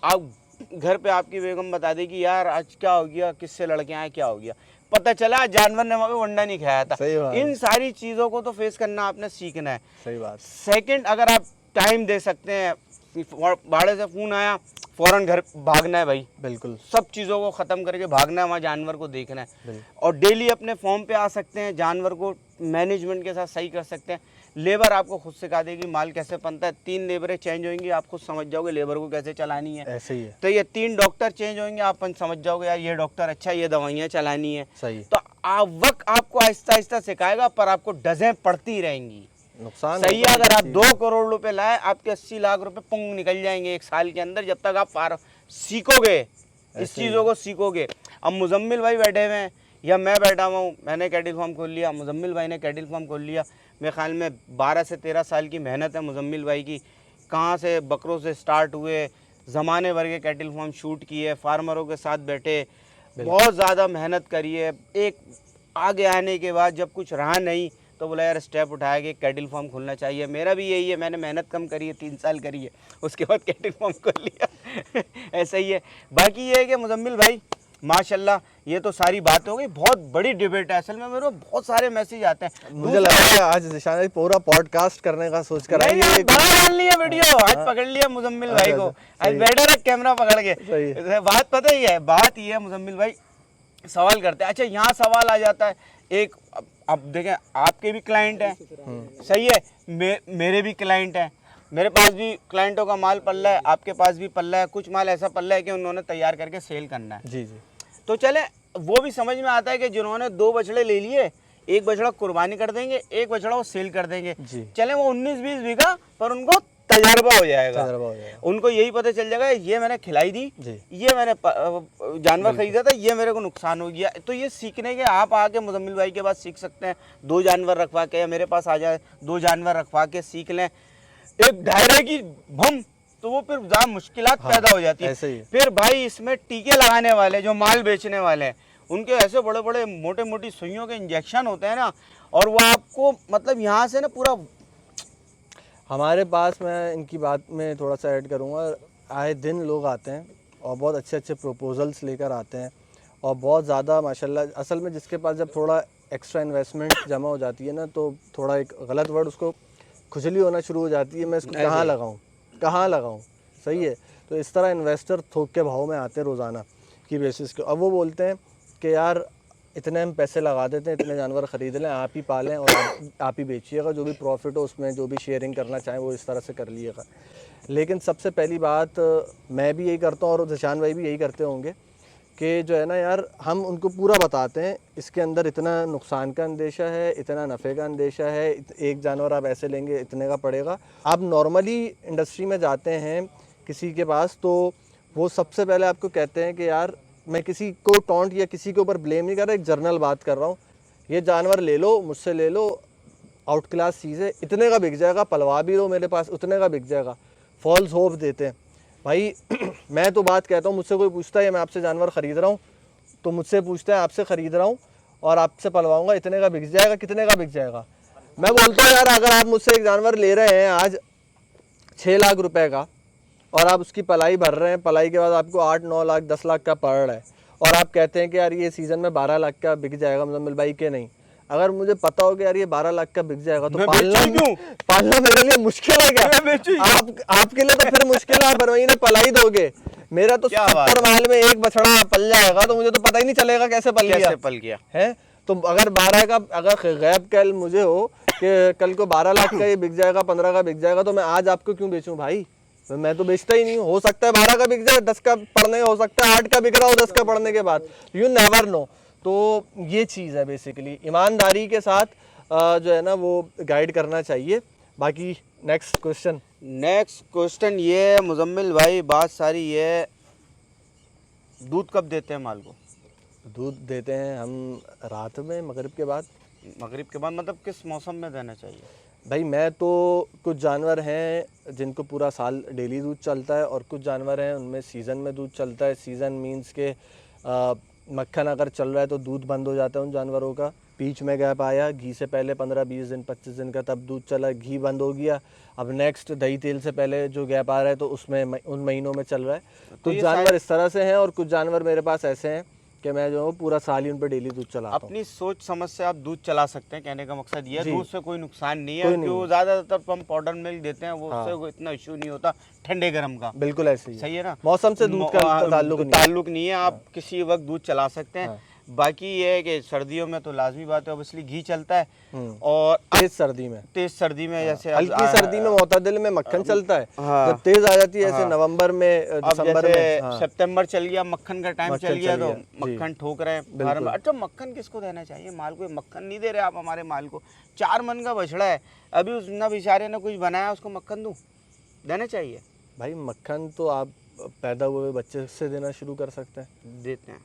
आप घर पे आपकी बेगम बता देगी यार आज क्या हो गया, किससे लड़के आए, क्या हो गया, पता चला जानवर ने वहाँ पे वंडा नहीं खाया था। इन सारी चीज़ों को तो फेस करना आपने सीखना है। सही बात। सेकंड, अगर आप टाइम दे सकते हैं, बाड़े से फ़ोन आया, फ़ौरन घर भागना है भाई। बिल्कुल, सब चीज़ों को ख़त्म करके भागना है, वहाँ जानवर को देखना है। और डेली अपने फॉर्म पे आ सकते हैं, जानवर को मैनेजमेंट के साथ सही कर सकते हैं। लेबर आपको खुद सिखा देगी माल कैसे बनता है। 3 लेबरें चेंज होंगी, आप खुद समझ जाओगे लेबर को कैसे चलानी है। ऐसे ही है। तो ये 3 डॉक्टर चेंज होंगे, आप समझ जाओगे यार ये डॉक्टर अच्छा, ये दवाइयाँ चलानी है। सही। तो वक्त आपको आहिस्ता आहिस्ता सिखाएगा, पर आपको डजें पड़ती रहेंगी। नुकसान सही है। अगर आप 2 करोड़ रुपए लाए, आपके 80 लाख रुपए पुंग निकल जाएंगे 1 साल के अंदर, जब तक आप सीखोगे, इस चीज़ों को सीखोगे। अब मुजम्मिल भाई बैठे हुए हैं या मैं बैठा हुआ हूँ, मैंने कैटल फार्म खोल लिया, मुजम्मिल भाई ने कैटल फार्म खोल लिया। मेरे ख्याल में 12 से 13 साल की मेहनत है मुजम्मिल भाई की। कहाँ से बकरों से स्टार्ट हुए, ज़माने भर के कैटल फार्म शूट किए, फार्मरों के साथ बैठे, बहुत ज़्यादा मेहनत करी है। एक आगे आने के बाद जब कुछ रहा नहीं तो बोला यार स्टेप उठाया कि कैटल फार्म खोलना चाहिए। मेरा भी यही है, मैंने मेहनत कम करी है, 3 साल करी है, उसके बाद कैटल फार्म खोल लिया। ऐसा ही है। बाकी ये है कि मुजम्मिल भाई माशाल्लाह, ये तो सारी बात हो गई। बहुत बड़ी डिबेट है असल में, मेरे को बहुत सारे मैसेज आते हैं। मुझे लगा है आज जिशान भाई पूरा पॉडकास्ट करने का सोच कर नहीं, डाल लिया वीडियो, आज पकड़ लिया मुजम्मिल भाई को, आज बैठा रहा कैमरा पकड़ के। बात पता ही है, बात ये है मुजम्मिल भाई सवाल करते हैं। अच्छा, यहाँ सवाल आ जाता है एक, अब देखें आपके भी क्लाइंट हैं, सही है, मेरे भी क्लाइंट हैं, मेरे पास भी क्लाइंटों का माल पल्ला है, आपके पास भी पल्ला है। कुछ माल ऐसा पल्ला है कि उन्होंने तैयार करके सेल करना है। जी जी। तो चले, वो भी समझ में आता है कि जिन्होंने 2 बछड़े ले लिए, एक बछड़ा कुर्बानी कर देंगे, एक बछड़ा वो सेल कर देंगे। चले वो 19-20 बीघा, पर उनको तजर्बा हो जाएगा। उनको यही पता चल जाएगा ये मैंने खिलाई दी, ये मैंने जानवर खरीदा था, ये मेरे को नुकसान हो गया। तो ये सीखने के आप आके मुजम्मिल भाई के पास सीख सकते हैं। 2 जानवर रखवा के, या मेरे पास आ जाए 2 जानवर रखवा के सीख लें। एक दायरे की भम, तो वो फिर ज़्यादा मुश्किलात पैदा हो जाती है। फिर भाई इसमें टीके लगाने वाले जो माल बेचने वाले हैं, उनके ऐसे बड़े बड़े मोटे मोटी सुइयों के इंजेक्शन होते हैं ना, और वो आपको मतलब यहाँ से ना पूरा हमारे पास, मैं इनकी बात में थोड़ा सा ऐड करूँगा, आए दिन लोग आते हैं और बहुत अच्छे अच्छे प्रपोजल्स लेकर आते हैं और बहुत ज़्यादा माशाल्लाह। असल में जिसके पास जब थोड़ा एक्स्ट्रा इन्वेस्टमेंट जमा हो जाती है ना, तो थोड़ा एक गलत वर्ड, उसको खुजली होना शुरू हो जाती है, मैं इसको कहाँ लगाऊँ, सही है। तो इस तरह इन्वेस्टर थोक के भाव में आते हैं रोज़ाना की बेसिस के। अब वो बोलते हैं कि यार इतने हम पैसे लगा देते हैं, इतने जानवर ख़रीद लें, आप ही पालें और आप ही बेचिएगा, जो भी प्रॉफिट हो उसमें जो भी शेयरिंग करना चाहें वो इस तरह से कर लीजिएगा। लेकिन सबसे पहली बात, मैं भी यही करता हूँ और ज़िशान भाई भी यही करते होंगे कि जो है ना यार, हम उनको पूरा बताते हैं इसके अंदर इतना नुकसान का अंदेशा है, इतना नफ़े का अंदेशा है, एक जानवर आप ऐसे लेंगे इतने का पड़ेगा। आप नॉर्मली इंडस्ट्री में जाते हैं किसी के पास, तो वो सबसे पहले आपको कहते हैं कि यार, मैं किसी को टॉन्ट या किसी के ऊपर ब्लेम नहीं कर रहा, एक जर्नल बात कर रहा हूँ, ये जानवर ले लो, मुझसे ले लो, आउट क्लास चीज़ है, इतने का बिक जाएगा, पलवा भी लो मेरे पास, उतने का बिक जाएगा। फॉल्स होप देते हैं भाई। मैं तो बात कहता हूँ, मुझसे कोई पूछता है मैं आपसे जानवर ख़रीद रहा हूँ, तो मुझसे पूछता है आपसे ख़रीद रहा हूँ और आपसे पलवाऊँगा, इतने का बिक जाएगा, कितने का बिक जाएगा। मैं बोलता हूँ यार, अगर आप मुझसे एक जानवर ले रहे हैं आज 6 लाख रुपए का और आप उसकी पलाई भर रहे हैं, पलाई के बाद आपको 8, 9 लाख, 10 लाख का पड़ रहा है और आप कहते हैं कि यार ये सीज़न में 12 लाख का बिक जाएगा मुजम्मिल भाई, के नहीं। अगर मुझे पता हो कि यार ये 12 लाख का बिक जाएगा, तो पालना मेरे लिए मुश्किल है क्या? आपके लिए तो फिर मुश्किल है, हर महीने पलाई दोगे। मेरा तो 70 माल में एक बछड़ा पल जाएगा, तो मुझे तो पता ही नहीं चलेगा कैसे पल गया है। तो अगर 12 का, अगर गैब कल मुझे हो कि कल को 12 लाख का ये बिक जाएगा, 15 का बिक जाएगा, तो मैं आज आपको क्यों बेचूं भाई? मैं तो बेचता ही नहीं हूँ। हो सकता है 12 का बिक जाए, 10 का पढ़ने, हो सकता है 8 का बिक रहा हो 10 का पढ़ने के बाद, यू नेवर नो। तो ये चीज़ है बेसिकली, ईमानदारी के साथ जो है ना वो गाइड करना चाहिए। बाकी नेक्स्ट क्वेश्चन ये है मुजम्मिल भाई, बात सारी ये, दूध कब देते हैं माल को? दूध देते हैं हम रात में, मगरिब के बाद। मतलब किस मौसम में देना चाहिए भाई? मैं तो, कुछ जानवर हैं जिनको पूरा साल डेली दूध चलता है और कुछ जानवर हैं उनमें सीज़न में दूध चलता है। सीज़न मींस के मक्खन अगर चल रहा है तो दूध बंद हो जाता है उन जानवरों का। बीच में गैप आया, घी से पहले 15, 20 दिन, 25 दिन का, तब दूध चला, घी बंद हो गया। अब नेक्स्ट दही तेल से पहले जो गैप आ रहा है तो उसमें उन महीनों में चल रहा है। तो कुछ जानवर इस तरह से हैं और कुछ जानवर मेरे पास ऐसे हैं कि मैं जो पूरा साल ही उन पर डेली दूध चलाता हूं। अपनी सोच समझ से आप दूध चला सकते हैं, कहने का मकसद ये है। दूध से कोई नुकसान नहीं है, क्योंकि ज़्यादातर हम पाउडर मिल्क देते हैं, वो उससे इतना इशू नहीं होता ठंडे गर्म का। बिल्कुल ऐसे ही सही है ना, मौसम से दूध का ताल्लुक नहीं है। आप किसी वक्त दूध चला सकते हैं। बाकी ये है कि सर्दियों में तो लाजमी बात है, ऑब्वियसली घी चलता है, और तेज सर्दी में जैसे हल्की सर्दी में मोतदिल में मक्खन चलता है। जब तेज आ जाती है, जैसे नवंबर में, दिसंबर में, सितंबर चल गया, मक्खन का टाइम चल गया, तो मक्खन ठोक रहे हैं। अच्छा, मक्खन किसको देना चाहिए माल को? मक्खन नहीं दे रहे आप हमारे माल को। 4 मन का बछड़ा है, अभी उस ना बेचारे ने कुछ बनाया, उसको मक्खन दूं? देना चाहिए भाई। मक्खन तो आप पैदा हुए बच्चे से देना शुरू कर सकते हैं, देते हैं।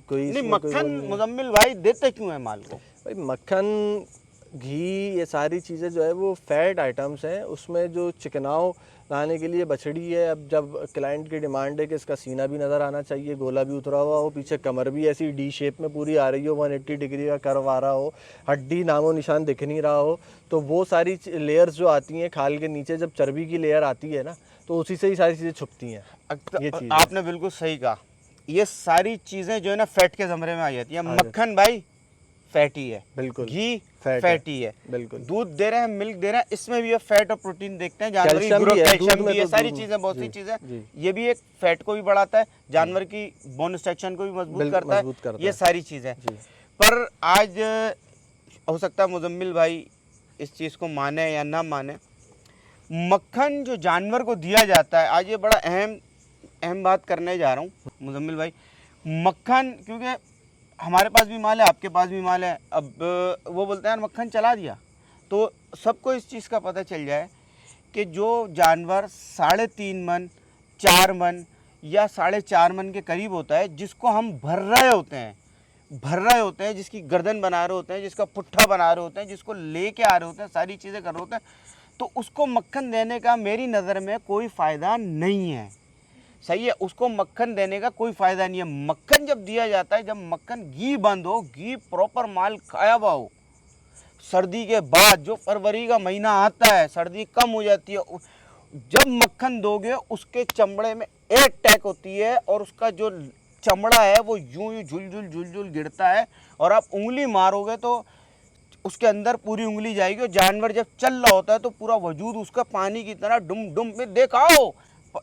कोई नहीं, मक्खन मुजम्मिल भाई देते क्यों है माल को? भाई मक्खन, घी, ये सारी चीज़ें जो है वो फैट आइटम्स हैं, उसमें जो चिकनाव लाने के लिए बछड़ी है। अब जब क्लाइंट की डिमांड है कि इसका सीना भी नज़र आना चाहिए, गोला भी उतरा हुआ हो, पीछे कमर भी ऐसी डी शेप में पूरी आ रही हो, 180 डिग्री का कर्व आ रहा हो, हड्डी नामो निशान दिख नहीं रहा हो, तो वो सारी लेयर्स जो आती हैं खाल के नीचे, जब चर्बी की लेयर आती है ना, तो उसी से ही सारी चीज़ें छुपती हैं। ये चीज़ आपने बिल्कुल सही कहा। ये सारी चीज़ें जो है ना फैट के ज़मरे में आ जाती हैं। मक्खन भाई फैटी है, बिल्कुल। घी फैटी है, बिल्कुल। दूध दे रहे हैं, मिल्क दे रहे हैं, इसमें भी फैट और प्रोटीन देखते हैं। जानवर की ग्रोथ, कैल्शियम भी है, सारी चीज़ें, बहुत सी चीज़ें। ये भी एक फैट को भी बढ़ाता है, जानवर की बोन स्ट्रक्चर को भी मजबूत करता है, ये सारी चीज़ें। पर आज हो सकता है मुजम्मिल भाई इस चीज़ को माने या ना माने, मक्खन जो जानवर को दिया जाता है, आज ये बड़ा अहम बात करने जा रहा हूँ मुजम्मिल भाई। मक्खन, क्योंकि हमारे पास भी माल है, आपके पास भी माल है, अब वो बोलते हैं यार मक्खन चला दिया, तो सबको इस चीज़ का पता चल जाए कि जो जानवर 3.5 मन, 4 मन या 4.5 मन के करीब होता है, जिसको हम भर रहे होते हैं, जिसकी गर्दन बना रहे होते हैं, जिसका पुट्ठा बना रहे होते हैं, जिसको लेके आ रहे होते हैं, सारी चीज़ें कर रहे होते हैं, तो उसको मक्खन देने का मेरी नज़र में कोई फ़ायदा नहीं है। सही है, उसको मक्खन देने का कोई फ़ायदा नहीं है। मक्खन जब दिया जाता है, जब मक्खन घी बंद हो, घी प्रॉपर माल खाया हुआ हो, सर्दी के बाद जो फरवरी का महीना आता है, सर्दी कम हो जाती है, जब मक्खन दोगे उसके चमड़े में एक टैक होती है और उसका जो चमड़ा है वो यूं यूं झुल गिरता है और आप उंगली मारोगे तो उसके अंदर पूरी उंगली जाएगी। और जानवर जब चल रहा होता है तो पूरा वजूद उसका पानी की तरह डुम डुम में देखाओ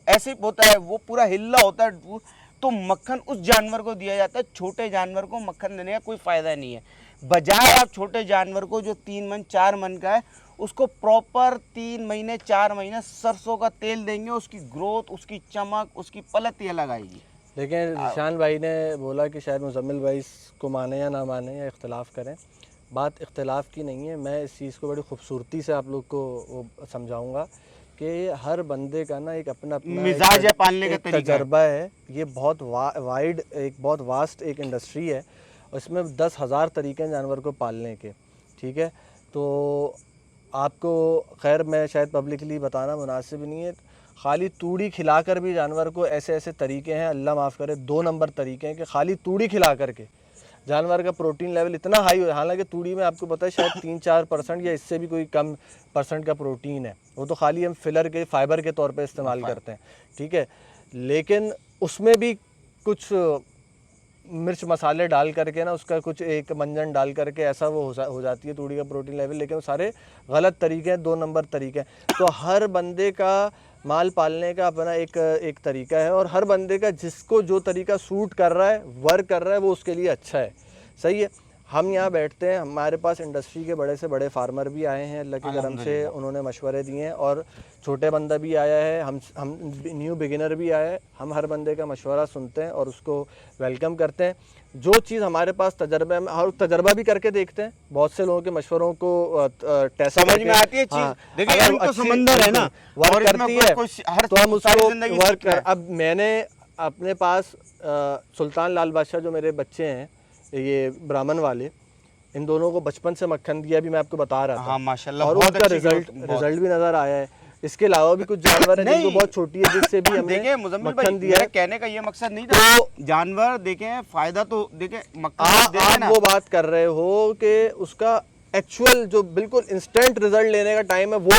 ऐसे ही होता है, वो पूरा हिल्ला होता है। तो मक्खन उस जानवर को दिया जाता है। छोटे जानवर को मक्खन देने का कोई फ़ायदा नहीं है। बजाय आप छोटे जानवर को जो 3 मन 4 मन का है उसको प्रॉपर 3 महीने 4 महीने सरसों का तेल देंगे, उसकी ग्रोथ, उसकी चमक, उसकी पलत ये लगाएगी। लेकिन निशान भाई ने बोला कि शायद मुजम्मिल भाई इसको माने या ना माने या इख्तलाफ करें, बात इख्तलाफ की नहीं है। मैं इस चीज़ को बड़ी खूबसूरती से आप लोग को समझाऊंगा कि हर बंदे का ना एक अपना अपना मिजाज है, पालने का तरीका तजर्बा है। ये बहुत वाइड, एक बहुत वास्ट एक इंडस्ट्री है, उसमें 10,000 तरीके हैं जानवर को पालने के। ठीक है, तो आपको खैर मैं शायद पब्लिकली बताना मुनासिब नहीं है, खाली तूड़ी खिलाकर भी जानवर को ऐसे ऐसे तरीके हैं, अल्लाह माफ़ करे 2 नंबर तरीके हैं कि खाली तूड़ी खिला करके जानवर का प्रोटीन लेवल इतना हाई हो। हालांकि तूड़ी में आपको पता है शायद 3-4% या इससे भी कोई कम % का प्रोटीन है, वो तो खाली हम फिलर के फाइबर के तौर पे इस्तेमाल करते हैं। ठीक है, लेकिन उसमें भी कुछ मिर्च मसाले डाल करके ना, उसका कुछ एक मंजन डाल करके ऐसा वो हो जाती है तूड़ी का प्रोटीन लेवल। लेकिन वो सारे गलत तरीके हैं, 2 नंबर तरीके हैं। तो हर बंदे का माल पालने का अपना एक तरीका है और हर बंदे का जिसको जो तरीका सूट कर रहा है, वर्क कर रहा है, वो उसके लिए अच्छा है। सही है। हम यहाँ बैठते हैं, हमारे पास इंडस्ट्री के बड़े से बड़े फार्मर भी आए हैं, अल्लाह की करम से उन्होंने मशवरे दिए हैं, और छोटे बंदा भी आया है, हम न्यू बिगिनर भी आया है। हम हर बंदे का मशवरा सुनते हैं और उसको वेलकम करते हैं। जो चीज़ हमारे पास तजर्बे में, और तजर्बा भी करके देखते हैं, बहुत से लोगों के मशवरों को टेस्ट समझ में आती है चीज़। देखिए हम तो समंदर है ना, वर्क करती है तो हम उसको वर्क कर। अब मैंने अपने पास सुल्तान लाल बादशाह जो मेरे बच्चे हैं ये ब्राह्मण वाले, इन दोनों को बचपन से मक्खन दिया भी मैं आपको बता रहा था। हाँ माशाल्लाह, और उसका रिजल्ट भी नजर आया है। इसके अलावा भी कुछ जानवर हैं जिनको बहुत छोटी है जिससे भी हमने मक्खन दिया है। कहने का ये मकसद नहीं था तो जानवर देखें फायदा तो देखें मक्खन आप वो बात कर रहे हो कि उसका एक्चुअल जो बिल्कुल इंस्टेंट रिजल्ट लेने का टाइम है वो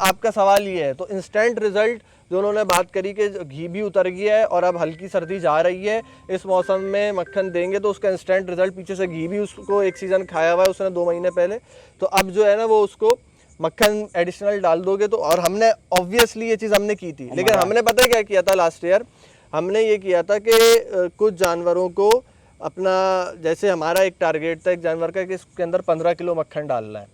आपका सवाल ये है। तो इंस्टेंट रिजल्ट जो उन्होंने बात करी कि घी भी उतर गया है और अब हल्की सर्दी जा रही है, इस मौसम में मक्खन देंगे तो उसका इंस्टेंट रिजल्ट, पीछे से घी भी उसको एक सीज़न खाया हुआ है उसने 2 महीने पहले, तो अब जो है ना वो उसको मक्खन एडिशनल डाल दोगे तो। और हमने ऑब्वियसली ये चीज़ हमने की थी, लेकिन हमने पता है क्या किया था लास्ट ईयर, हमने ये किया था कि कुछ जानवरों को अपना, जैसे हमारा एक टारगेट था एक जानवर का कि इसके अंदर 15 किलो मक्खन डालना है,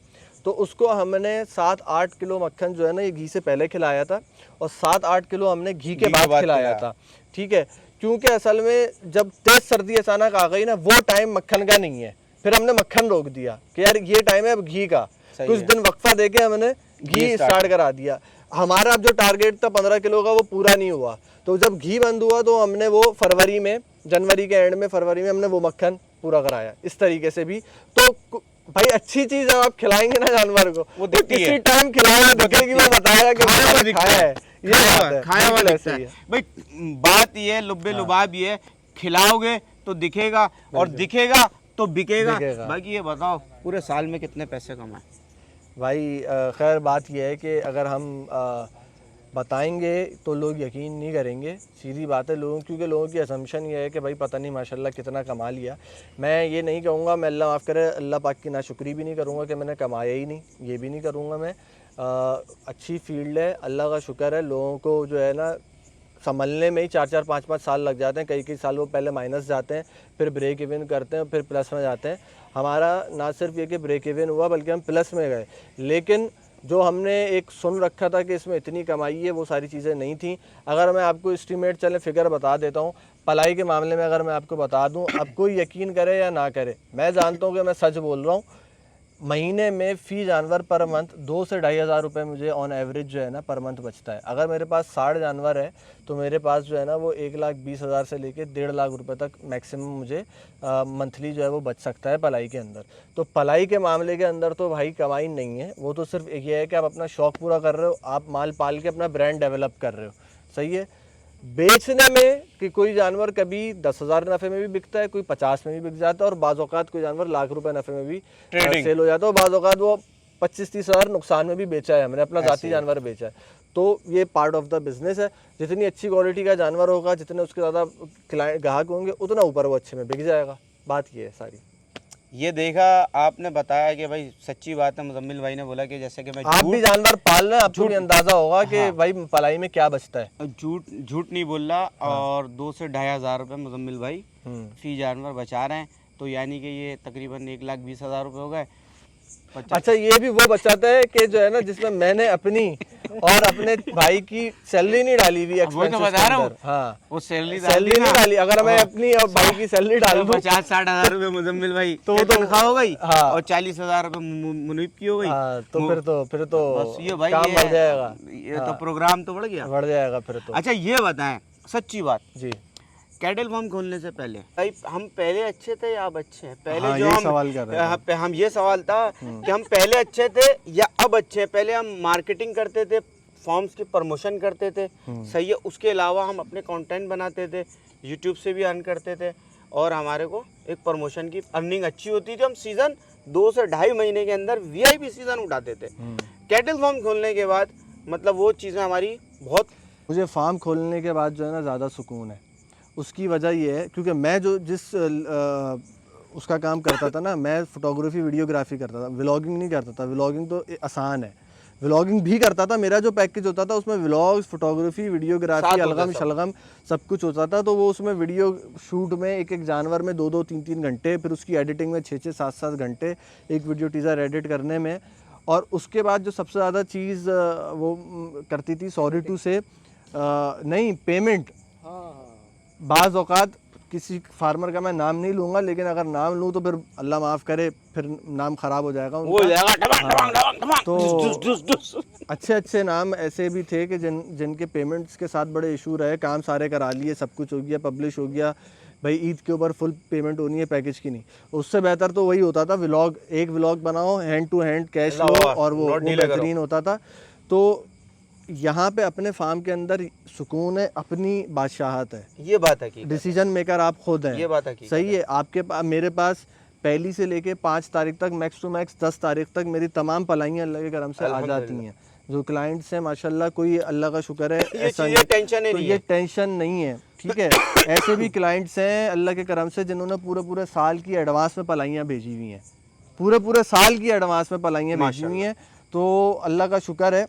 तो उसको हमने 7-8 किलो मक्खन जो है ना ये घी से पहले खिलाया था और 7-8 किलो हमने घी के बाद खिलाया था। ठीक है, क्योंकि असल में जब तेज सर्दी अचानक आ गई ना, वो टाइम मक्खन का नहीं है, फिर हमने मक्खन रोक दिया कि यार ये टाइम है अब घी का। कुछ दिन वक्फा देके हमने घी स्टार्ट करा दिया। हमारा जो टारगेट था 15 किलो का वो पूरा नहीं हुआ, तो जब घी बंद हुआ तो हमने वो फरवरी में, जनवरी के एंड में, फरवरी में हमने वो मक्खन पूरा कराया। इस तरीके से भी तो भाई अच्छी चीज जब आप खिलाएंगे ना जानवर को वो तो किसी टाइम खिलाएंगे दिखेगी, वो बताएगा कि खाया है, ये खाया हुआ दिखता है। भाई बात ये लुब्बे लुबाब ये, खिलाओगे तो दिखेगा और दिखेगा तो बिकेगा। बाकी ये बताओ पूरे साल में कितने पैसे कमाए? भाई खैर बात यह है कि अगर हम बताएंगे तो लोग यकीन नहीं करेंगे, सीधी बात है। क्योंकि लोगों की असम्पशन ये है कि भाई पता नहीं माशाल्लाह कितना कमा लिया। मैं ये नहीं कहूँगा, मैं अल्लाह माफ़ करे अल्लाह पाक की नाशुक्री भी नहीं करूँगा कि मैंने कमाया ही नहीं, ये भी नहीं करूँगा मैं। अच्छी फील्ड है, अल्लाह का शुक्र है। लोगों को जो है ना संभलने में ही 4-4, 5-5 साल लग जाते हैं। कई साल वो पहले माइनस जाते हैं, फिर ब्रेक इवन करते हैं, फिर प्लस में जाते हैं। हमारा ना सिर्फ ये कि ब्रेक इवन हुआ बल्कि हम प्लस में गए। लेकिन जो हमने एक सुन रखा था कि इसमें इतनी कमाई है, वो सारी चीज़ें नहीं थी। अगर मैं आपको एस्टीमेट चले फिगर बता देता हूँ पलाई के मामले में, अगर मैं आपको बता दूँ, अब कोई यकीन करे या ना करे, मैं जानता हूँ कि मैं सच बोल रहा हूँ। महीने में फ़ी जानवर पर मंथ 2 से 2,500 रुपये मुझे ऑन एवरेज जो है ना पर मंथ बचता है। अगर मेरे पास 60 जानवर है तो मेरे पास जो है ना वो 1,20,000 से लेके 1.5 लाख रुपए तक मैक्सिमम मुझे मंथली जो है वो बच सकता है पलाई के अंदर। तो पलाई के मामले के अंदर तो भाई कमाई नहीं है, वो तो सिर्फ ये है कि आप अपना शौक़ पूरा कर रहे हो, आप माल पाल के अपना ब्रांड डेवलप कर रहे हो। सही है। बेचने में कि कोई जानवर कभी 10,000 नफ़े में भी बिकता है, कोई 50 में भी बिक जाता है, और बाज़ औक़ात कोई जानवर लाख रुपए नफ़े में भी सेल हो जाता है, और बाज़ औक़ात वो 25-30 हज़ार नुकसान में भी बेचा है हमने, अपना ज़ाती जानवर बेचा है। तो ये पार्ट ऑफ द बिज़नेस है। जितनी अच्छी क्वालिटी का जानवर होगा, जितने उसके ज़्यादा क्लाइंट ग्राहक होंगे, उतना ऊपर वो अच्छे में बिक जाएगा। बात ये है सारी। ये देखा आपने बताया कि भाई सच्ची बात है, मुजम्मिल भाई ने बोला कि जैसे कि मैं आप भी जानवर पाल रहे हैं, आपको भी अंदाजा होगा कि भाई पलाई में क्या बचता है। झूठ नहीं बोल रहा। और 2 से 2.5 हज़ार रुपये मुजम्मिल भाई फी जानवर बचा रहे हैं, तो यानी कि ये तकरीबन 1,20,000 रुपये हो गए। अच्छा, ये भी वो बचाता है कि जो है ना, जिसमें मैंने अपनी और अपने भाई की सैलरी नहीं डाली हुई, वही तो बता रहा हूँ। हाँ, वो सैलरी नहीं डाली। अगर मैं अपनी और भाई की सैलरी डाल दूं 50-60 हज़ार रुपये मुजम्मिल भाई तो तनख्वाह हो गई। हाँ, और 40 हज़ार रुपये मुनीब की हो गई। हाँ, तो फिर तो बस ये भाई काम बढ़ जाएगा। ये तो प्रोग्राम तो बढ़ जाएगा फिर तो। अच्छा ये बताएं, सच्ची बात जी, कैटल फार्म खोलने से पहले भाई हम पहले अच्छे थे या अब अच्छे हैं? पहले हाँ, जो ये हम सवाल कर रहे थे। हम ये सवाल था कि हम पहले अच्छे थे या अब अच्छे हैं। पहले हम मार्केटिंग करते थे, फॉर्म्स की प्रमोशन करते थे, सही है। उसके अलावा हम अपने कंटेंट बनाते थे, यूट्यूब से भी अर्न करते थे, और हमारे को एक प्रमोशन की अर्निंग अच्छी होती थी। हम सीज़न 2 से 2.5 महीने के अंदर VIP सीज़न उठाते थे। कैटल फार्म खोलने के बाद मतलब वो चीज़ें हमारी बहुत, मुझे फार्म खोलने के बाद जो है ना ज़्यादा सुकून है। उसकी वजह ये है क्योंकि मैं जो जिस उसका काम करता था ना, मैं फ़ोटोग्राफी वीडियोग्राफी करता था, व्लॉगिंग नहीं करता था। व्लॉगिंग तो आसान है, व्लॉगिंग भी करता था। मेरा जो पैकेज होता था उसमें व्लॉग्स, फोटोग्राफी, वीडियोग्राफी, अलगम शलगम सब कुछ होता था। तो वो उसमें वीडियो शूट में एक एक जानवर में 2-2, 3-3 घंटे, फिर उसकी एडिटिंग में 6-6, 7-7 घंटे, एक वीडियो टीज़र एडिट करने में। और उसके बाद जो सबसे ज़्यादा चीज़ वो करती थी, सॉरी टू से नहीं, पेमेंट। बाज़ औक़ात किसी फार्मर का मैं नाम नहीं लूँगा, लेकिन अगर नाम लूँ तो फिर अल्लाह माफ़ करे, फिर नाम ख़राब हो जाएगा उनका। तो अच्छे नाम ऐसे भी थे कि जिनके पेमेंट्स के साथ बड़े इशू रहे। काम सारे करा लिए, सब कुछ हो गया, पब्लिश हो गया, भाई ईद के ऊपर फुल पेमेंट होनी है, पैकेज की नहीं। उससे बेहतर तो वही होता था, व्लॉग, एक व्लॉग बनाओ, हैंड टू हैंड कैश लो, और वो बेहतरीन होता था। तो यहाँ पे अपने फार्म के अंदर सुकून है, अपनी बादशाहत है। ये बात है कि डिसीजन मेकर आप खुद हैं। ये बात है कि सही है। आपके पास, मेरे पास पहली से लेके 5 तारीख तक, मैक्स टू मैक्स 10 तारीख तक मेरी तमाम पलाइयाँ अल्लाह के करम से आ जाती हैं। जो क्लाइंट्स हैं माशाल्लाह, कोई अल्लाह का शुक्र है, ऐसा ये टेंशन तो ये टेंशन नहीं है, ठीक है। ऐसे भी क्लाइंट्स हैं अल्लाह के करम से जिन्होंने पूरे साल की एडवांस में पलाइयाँ भेजी हुई हैं, पूरे साल की एडवांस में पलाइयाँ भेजी हुई हैं। तो अल्लाह का शुक्र है।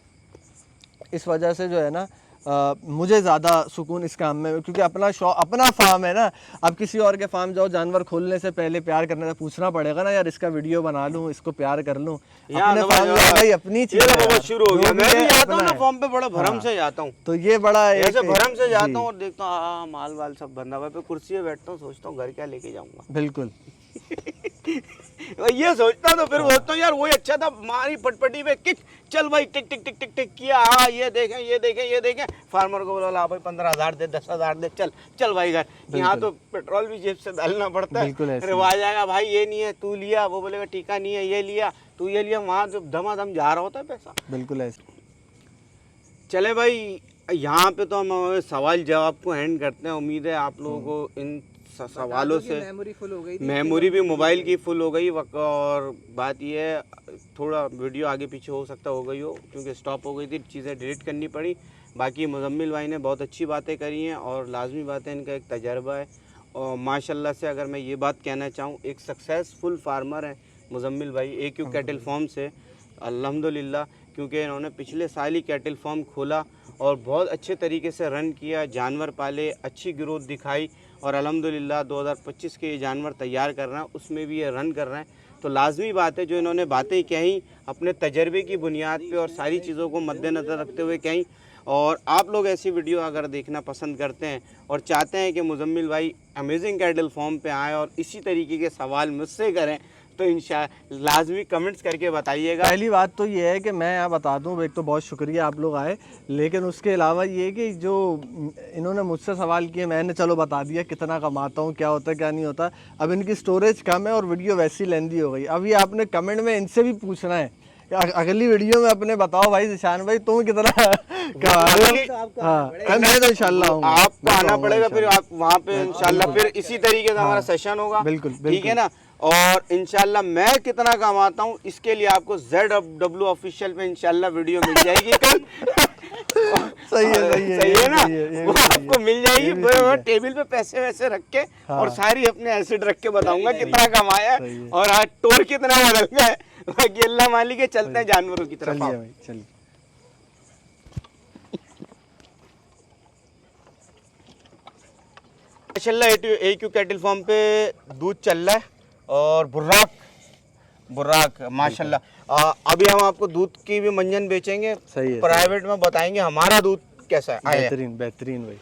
इस वजह से जो है ना मुझे ज़्यादा सुकून इस काम में, क्योंकि अपना फार्म है ना। अब किसी और के फार्म जाओ, जानवर खोलने से पहले प्यार करने से पूछना पड़ेगा ना, यार इसका वीडियो बना लूँ, इसको प्यार कर लूँ। अपने फार्म में अपनी चीज़ शुरू हो गया। मैं भी आता हूँ ना फार्म पे, बड़ा भरम से जाता हूँ। तो ये बड़ा ऐसे भरम से जाता हूँ और देखता हूँ माल वाल सब बंधा हुआ है, कुर्सी पे बैठता हूँ, सोचता हूँ घर क्या लेके जाऊँगा। बिल्कुल ये सोचता तो फिर सोचता हूँ यार वही अच्छा था, मारी पटपटी पे किक, चल भाई टिक टिक टिक टिक टिक किया, हाँ ये देखें ये देखें ये देखें। फार्मर को बोला भाई 15,000 दे, 10,000 दे, चल भाई घर। यहाँ तो पेट्रोल भी जेब से डालना पड़ता है। रिवाज आएगा भाई ये नहीं है तू लिया, वो बोलेगा टीका नहीं है ये लिया, तू ये लिया। वहाँ जो धमाधम जा रहा होता है पैसा। बिल्कुल ऐसे। चले भाई, यहाँ पे तो हम सवाल जवाब को हैंड करते हैं। उम्मीद है आप लोगों को इन सवालों से मेमोरी भी मोबाइल की फुल हो गई। और बात ये है, थोड़ा वीडियो आगे पीछे हो सकता हो गई हो, क्योंकि स्टॉप हो गई थी, चीज़ें डिलीट करनी पड़ी। बाकी मुजम्मिल भाई ने बहुत अच्छी बातें करी हैं, और लाजमी बात है, इनका एक तजर्बा है। और माशाल्लाह से अगर मैं ये बात कहना चाहूँ, एक सक्सेसफुल फार्मर है मुजम्मिल भाई AQ कैटल फार्म से, अल्हम्दुलिल्लाह। क्योंकि इन्होंने पिछले साल ही कैटल फार्म खोला और बहुत अच्छे तरीके से रन किया, जानवर पाले, अच्छी ग्रोथ दिखाई, और अल्हम्दुलिल्लाह 2025 के ये जानवर तैयार कर रहे हैं, उसमें भी ये रन कर रहे हैं। तो लाजमी बात है, जो इन्होंने बातें कहीं अपने तजर्बे की बुनियाद पे और सारी चीज़ों को मद्देनज़र रखते हुए कहीं। और आप लोग ऐसी वीडियो अगर देखना पसंद करते हैं और चाहते हैं कि मुजम्मिल भाई अमेजिंग कैटल फार्म पे आएँ और इसी तरीके के सवाल मुझसे करें, तो इंशाअल्लाह लाजमी कमेंट्स करके बताइएगा। पहली बात तो ये है कि मैं यहाँ बता दूँ, एक तो बहुत शुक्रिया आप लोग आए, लेकिन उसके अलावा ये कि जो इन्होंने मुझसे सवाल किए, मैंने चलो बता दिया कितना कमाता हूँ, क्या होता है क्या नहीं होता। अब इनकी स्टोरेज कम है और वीडियो वैसी लेंदी हो गई। अब ये आपने कमेंट में इनसे भी पूछना है, अगली वीडियो में अपने बताओ भाई जिशान भाई तुम कितना कमा रहे हो। हाँ मैं तो इंशाल्लाह आऊंगा, आपको आना पड़ेगा, फिर आप वहाँ पे इंशाल्लाह फिर इसी तरीके से हमारा सेशन होगा। बिल्कुल ठीक है ना। और इंशाल्लाह मैं कितना कमाता हूँ इसके लिए आपको ZW ऑफिशियल पे इंशाल्लाह वीडियो मिल जाएगी कल। सही है ना, वो आपको मिल जाएगी। वो टेबल पे पैसे वैसे रख के और सारी अपने एसिड रख के बताऊंगा कितना कमाया और आज टोर कितना बदल गया है। बाकी अल्लाह मालिक है, चलते हैं जानवरों की तरफ। चलिए माशाल्लाह AQ कैटल फार्म पे दूध चल रहा है और बुर्राक माशाल्लाह। अभी हम आपको दूध की भी मंजन बेचेंगे, सही है, प्राइवेट में बताएंगे हमारा दूध कैसा है। बेहतरीन भाई।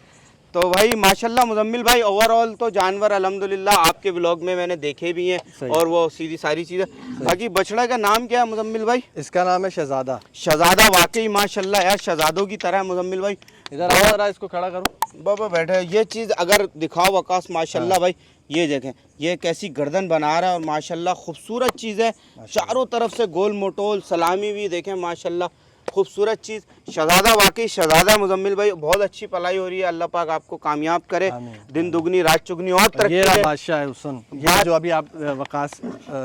तो भाई माशाल्लाह मुजम्मिल भाई, ओवरऑल तो जानवर अल्हम्दुलिल्लाह आपके व्लॉग में मैंने देखे भी हैं और वो सीधी सारी चीज़ें। बाकी बछड़ा का नाम क्या है मुजम्मिल भाई? इसका नाम है शहजादा। शहजादा, वाकई माशाल्लाह यार शहजादों की तरह है मुजम्मिल भाई। इधर आओ जरा, इसको खड़ा करो। बाबा बैठे, ये चीज़ अगर दिखाओ वकास माशाल्लाह भाई, ये देखें ये कैसी गर्दन बना रहा है और माशाल्लाह खूबसूरत चीज़ है। चारों तरफ से गोल मोटोल सलामी भी देखें माशाल्लाह, खूबसूरत चीज़। शहजादा, वाकई शहजादा मुजम्मिल भाई, बहुत अच्छी पलाई हो रही है। अल्लाह पाक आपको कामयाब करे, दिन दुगनी रात चुगनी और तरक्की। ये बादशाह है हुसन, ये जो अभी आप वकास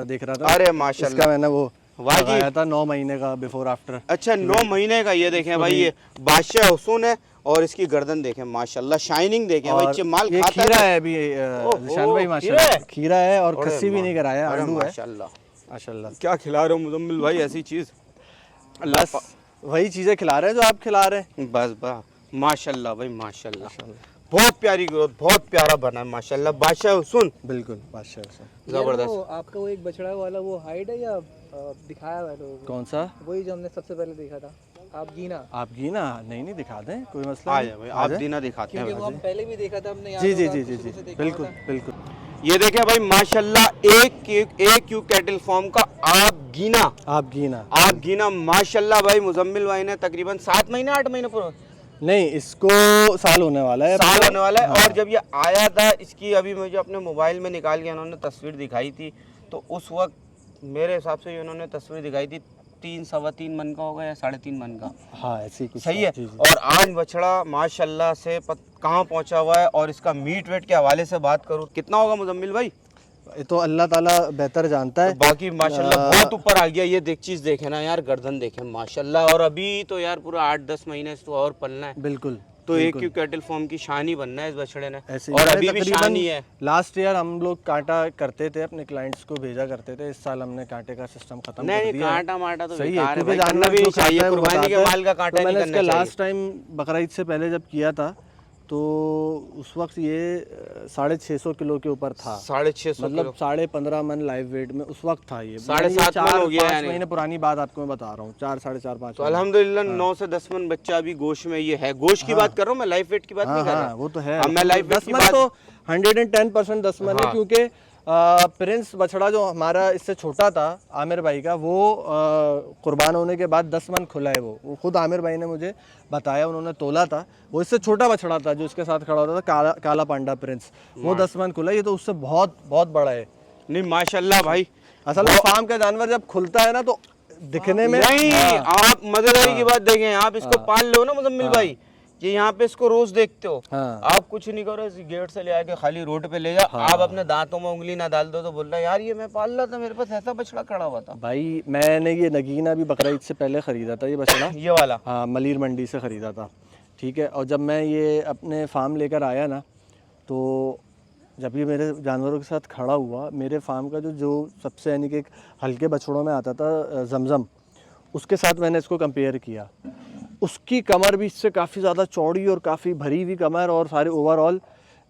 देख रहा था। अरे माशाल्लाह, इसका मैंने वो वाजी था 9 महीने का बिफोर आफ्टर। अच्छा 9 महीने का। ये देखें भाई, ये बादशाह हुसून है और इसकी गर्दन देखें माशाल्लाह, शाइनिंग देखें भाई। माल ये खाता खीरा है अभी निशान भाई माशाल्लाह, खीरा है और खस्सी भी नहीं कराया, आलू है माशाल्लाह। क्या खिला रहे हो मुजम्मिल भाई ऐसी चीज़? बस वही चीज़ें खिला रहे हैं जो आप खिला रहे हैं। बस माशाल्लाह भाई माशाल्लाह, बहुत प्यारी ग्रोथ, बहुत प्यारा बना है माशाल्लाह। बादशाह हुसून, बिल्कुल बादशाह हुसून, जबरदस्त। आपका वो एक बछड़ा वाला वो हाइड है या दिखाया हुआ है लोगों को? कौन सा? वही जो हमने सबसे पहले देखा था। आप गीना नहीं दिखा दें, कोई मसला नहीं। भाई आप दीना दिखाते हैं। क्योंकि वो हम पहले भी देखा था हमने। जी बिल्कुल। ये देखें भाई माशाल्लाह, AQ कैटल फार्म का आप गीना माशाल्लाह भाई। मुजम्मिल भाई ने तकरीबन 7 महीने 8 महीने पूरा नहीं, इसको साल होने वाला है। और जब ये आया था, इसकी अभी मुझे अपने मोबाइल में निकाल के उन्होंने तस्वीर दिखाई थी, तो उस वक्त मेरे हिसाब से उन्होंने तस्वीर दिखाई थी 3-3.25 मन का होगा या 3.5 मन का। हाँ ऐसे कुछ सही है। और आज बछड़ा माशाल्लाह से कहाँ पहुँचा हुआ है। और इसका मीट वेट के हवाले से बात करूँ, कितना होगा मुजम्मिल भाई? ये तो अल्लाह ताला बेहतर जानता है। बाकी माशाल्लाह बहुत ऊपर आ गया। ये चीज़ देखे ना यार, गर्दन देखे माशाल्लाह। और अभी तो यार पूरा 8-10 महीने से तो और पलना है। बिल्कुल। तो AQ कैटल फार्म की शान ही बनना है इस बछड़े ने, और अभी भी शान ही है। लास्ट ईयर हम लोग कांटा करते थे, अपने क्लाइंट्स को भेजा करते थे। इस साल हमने कांटे का सिस्टम खत्म कर दिया। कांटा माटा तो सही बेकार है, है क्योंकि भाई, जानवर भी जो चाहिए, खाता है वो कुर्बानी के बताता है। माल का कांटा तो नहीं मैंने करना इसका चाहिए। लास्ट टाइम बकरा ईद से पहले जब किया था तो उस वक्त ये 650 किलो के ऊपर था। 650 मतलब 15.5 मन लाइव वेट में उस वक्त था। ये 7.5 मन हो गया। 5 महीने पुरानी बात आपको मैं बता रहा हूँ, 4, 4.5, 5। तो अल्हम्दुलिल्लाह 9 से 10 मन बच्चा अभी गोश्त में ये है। गोश्त की बात कर रहा हूँ मैं, लाइव वेट की बात नहीं कर रहा। वो तो है। अब मैं लाइव 10 मन तो 110% 10 मन है, क्योंकि प्रिंस बछड़ा जो हमारा इससे छोटा था आमिर भाई का, वो कुर्बान होने के बाद 10 मन खुला है। वो खुद आमिर भाई ने मुझे बताया, उन्होंने तोला था। वो इससे छोटा बछड़ा था जो इसके साथ खड़ा होता था, काला पांडा प्रिंस, वो 10 मन खुला। ये तो उससे बहुत बहुत बड़ा है। नहीं माशाल्लाह भाई, असल में फार्म का जानवर जब खुलता है ना तो दिखने में नहीं। आप मजेदारी की बात देखें, आप इसको पाल लो ना मुजम्मिल भाई, कि यहाँ पे इसको रोज देखते हो। आप कुछ नहीं करो, इस गेट से ले आके खाली रोड पे ले जाओ। आप अपने दांतों में उंगली ना डाल दो तो बोल रहा है यार ये मैं पाल रहा था, मेरे पास ऐसा बछड़ा खड़ा हुआ था। भाई मैंने ये नगीना भी बकरा ईद से पहले खरीदा था, ये बछड़ा ये वाला। हाँ, मलीर मंडी से ख़रीदा था। ठीक है। और जब मैं ये अपने फार्म लेकर आया ना, तो जब ये मेरे जानवरों के साथ खड़ा हुआ, मेरे फार्म का जो सबसे यानी कि हल्के बछड़ों में आता था जमज़म, उसके साथ मैंने इसको कंपेयर किया। उसकी कमर भी इससे काफ़ी ज़्यादा चौड़ी और काफ़ी भरी हुई कमर, और सारे ओवरऑल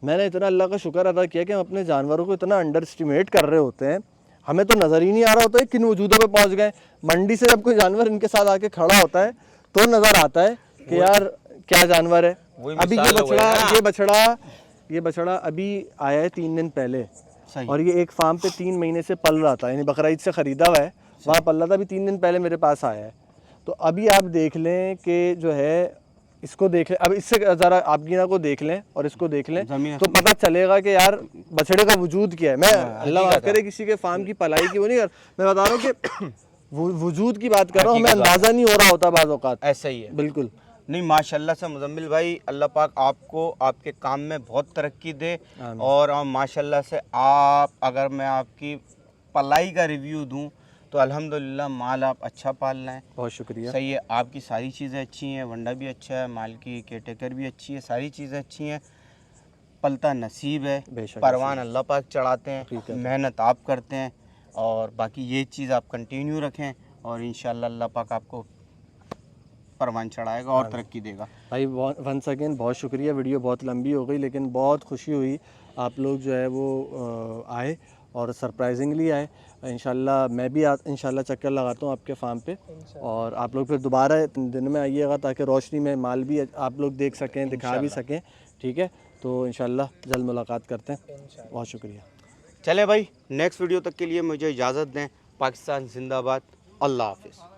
मैंने इतना अल्लाह का शुक्र अदा किया कि हम अपने जानवरों को इतना अंडर एस्टिमेट कर रहे होते हैं, हमें तो नज़र ही नहीं आ रहा होता है किन वजूदों पे पहुंच गए। मंडी से जब कोई जानवर इनके साथ आके खड़ा होता है तो नज़र आता है कि यार क्या जानवर है। अभी ये बछड़ा अभी आया है 3 दिन पहले, और ये एक फार्म पे 3 महीने से पल रहा था, यानी बकरा ईद से ख़रीदा हुआ है, वहाँ पल रहा था। अभी 3 दिन पहले मेरे पास आया है। तो अभी आप देख लें कि जो है, इसको देख लें, अब इससे ज़रा आप गीना को देख लें और इसको देख लें तो पता चलेगा कि यार बछड़े का वजूद क्या है। मैं अल्लाह माफ़ करे किसी के फार्म की पलाई की वो नहीं कर, मैं बता रहा हूँ कि वजूद की बात कर रहा हूँ, हमें अंदाज़ा नहीं हो रहा होता बाज़ औक़ात। ऐसा ही है बिल्कुल नहीं, माशाल्लाह से मुज़म्मिल भाई, अल्लाह पाक आपको आपके काम में बहुत तरक्की दे। और माशाल्लाह से आप, अगर मैं आपकी पलाई का रिव्यू दूं तो अल्हम्दुलिल्लाह माल आप अच्छा पाल रहे हैं। बहुत शुक्रिया। सही है, आपकी सारी चीज़ें अच्छी हैं, वंडा भी अच्छा है, माल की केटेकर भी अच्छी है, सारी चीज़ें अच्छी हैं। पलता नसीब है, परवान अल्लाह पाक चढ़ाते हैं, मेहनत आप करते हैं, और बाकी ये चीज़ आप कंटिन्यू रखें और इंशाल्लाह अल्लाह पाक आपको परवान चढ़ाएगा और तरक्की देगा। भाई वंस अगेन बहुत शुक्रिया। वीडियो बहुत लंबी हो गई, लेकिन बहुत खुशी हुई आप लोग जो है वो आए और सरप्राइजिंगली आए। इंशाल्लाह मैं भी इंशाल्लाह चक्कर लगाता हूँ आपके फार्म पे, और आप लोग फिर दोबारा दिन में आइएगा ताकि रोशनी में माल भी आप लोग देख सकें, दिखा भी सकें। ठीक है, तो इंशाल्लाह जल्द मुलाकात करते हैं। बहुत शुक्रिया। चले भाई, नेक्स्ट वीडियो तक के लिए मुझे इजाज़त दें। पाकिस्तान जिंदाबाद। अल्लाह हाफिज़।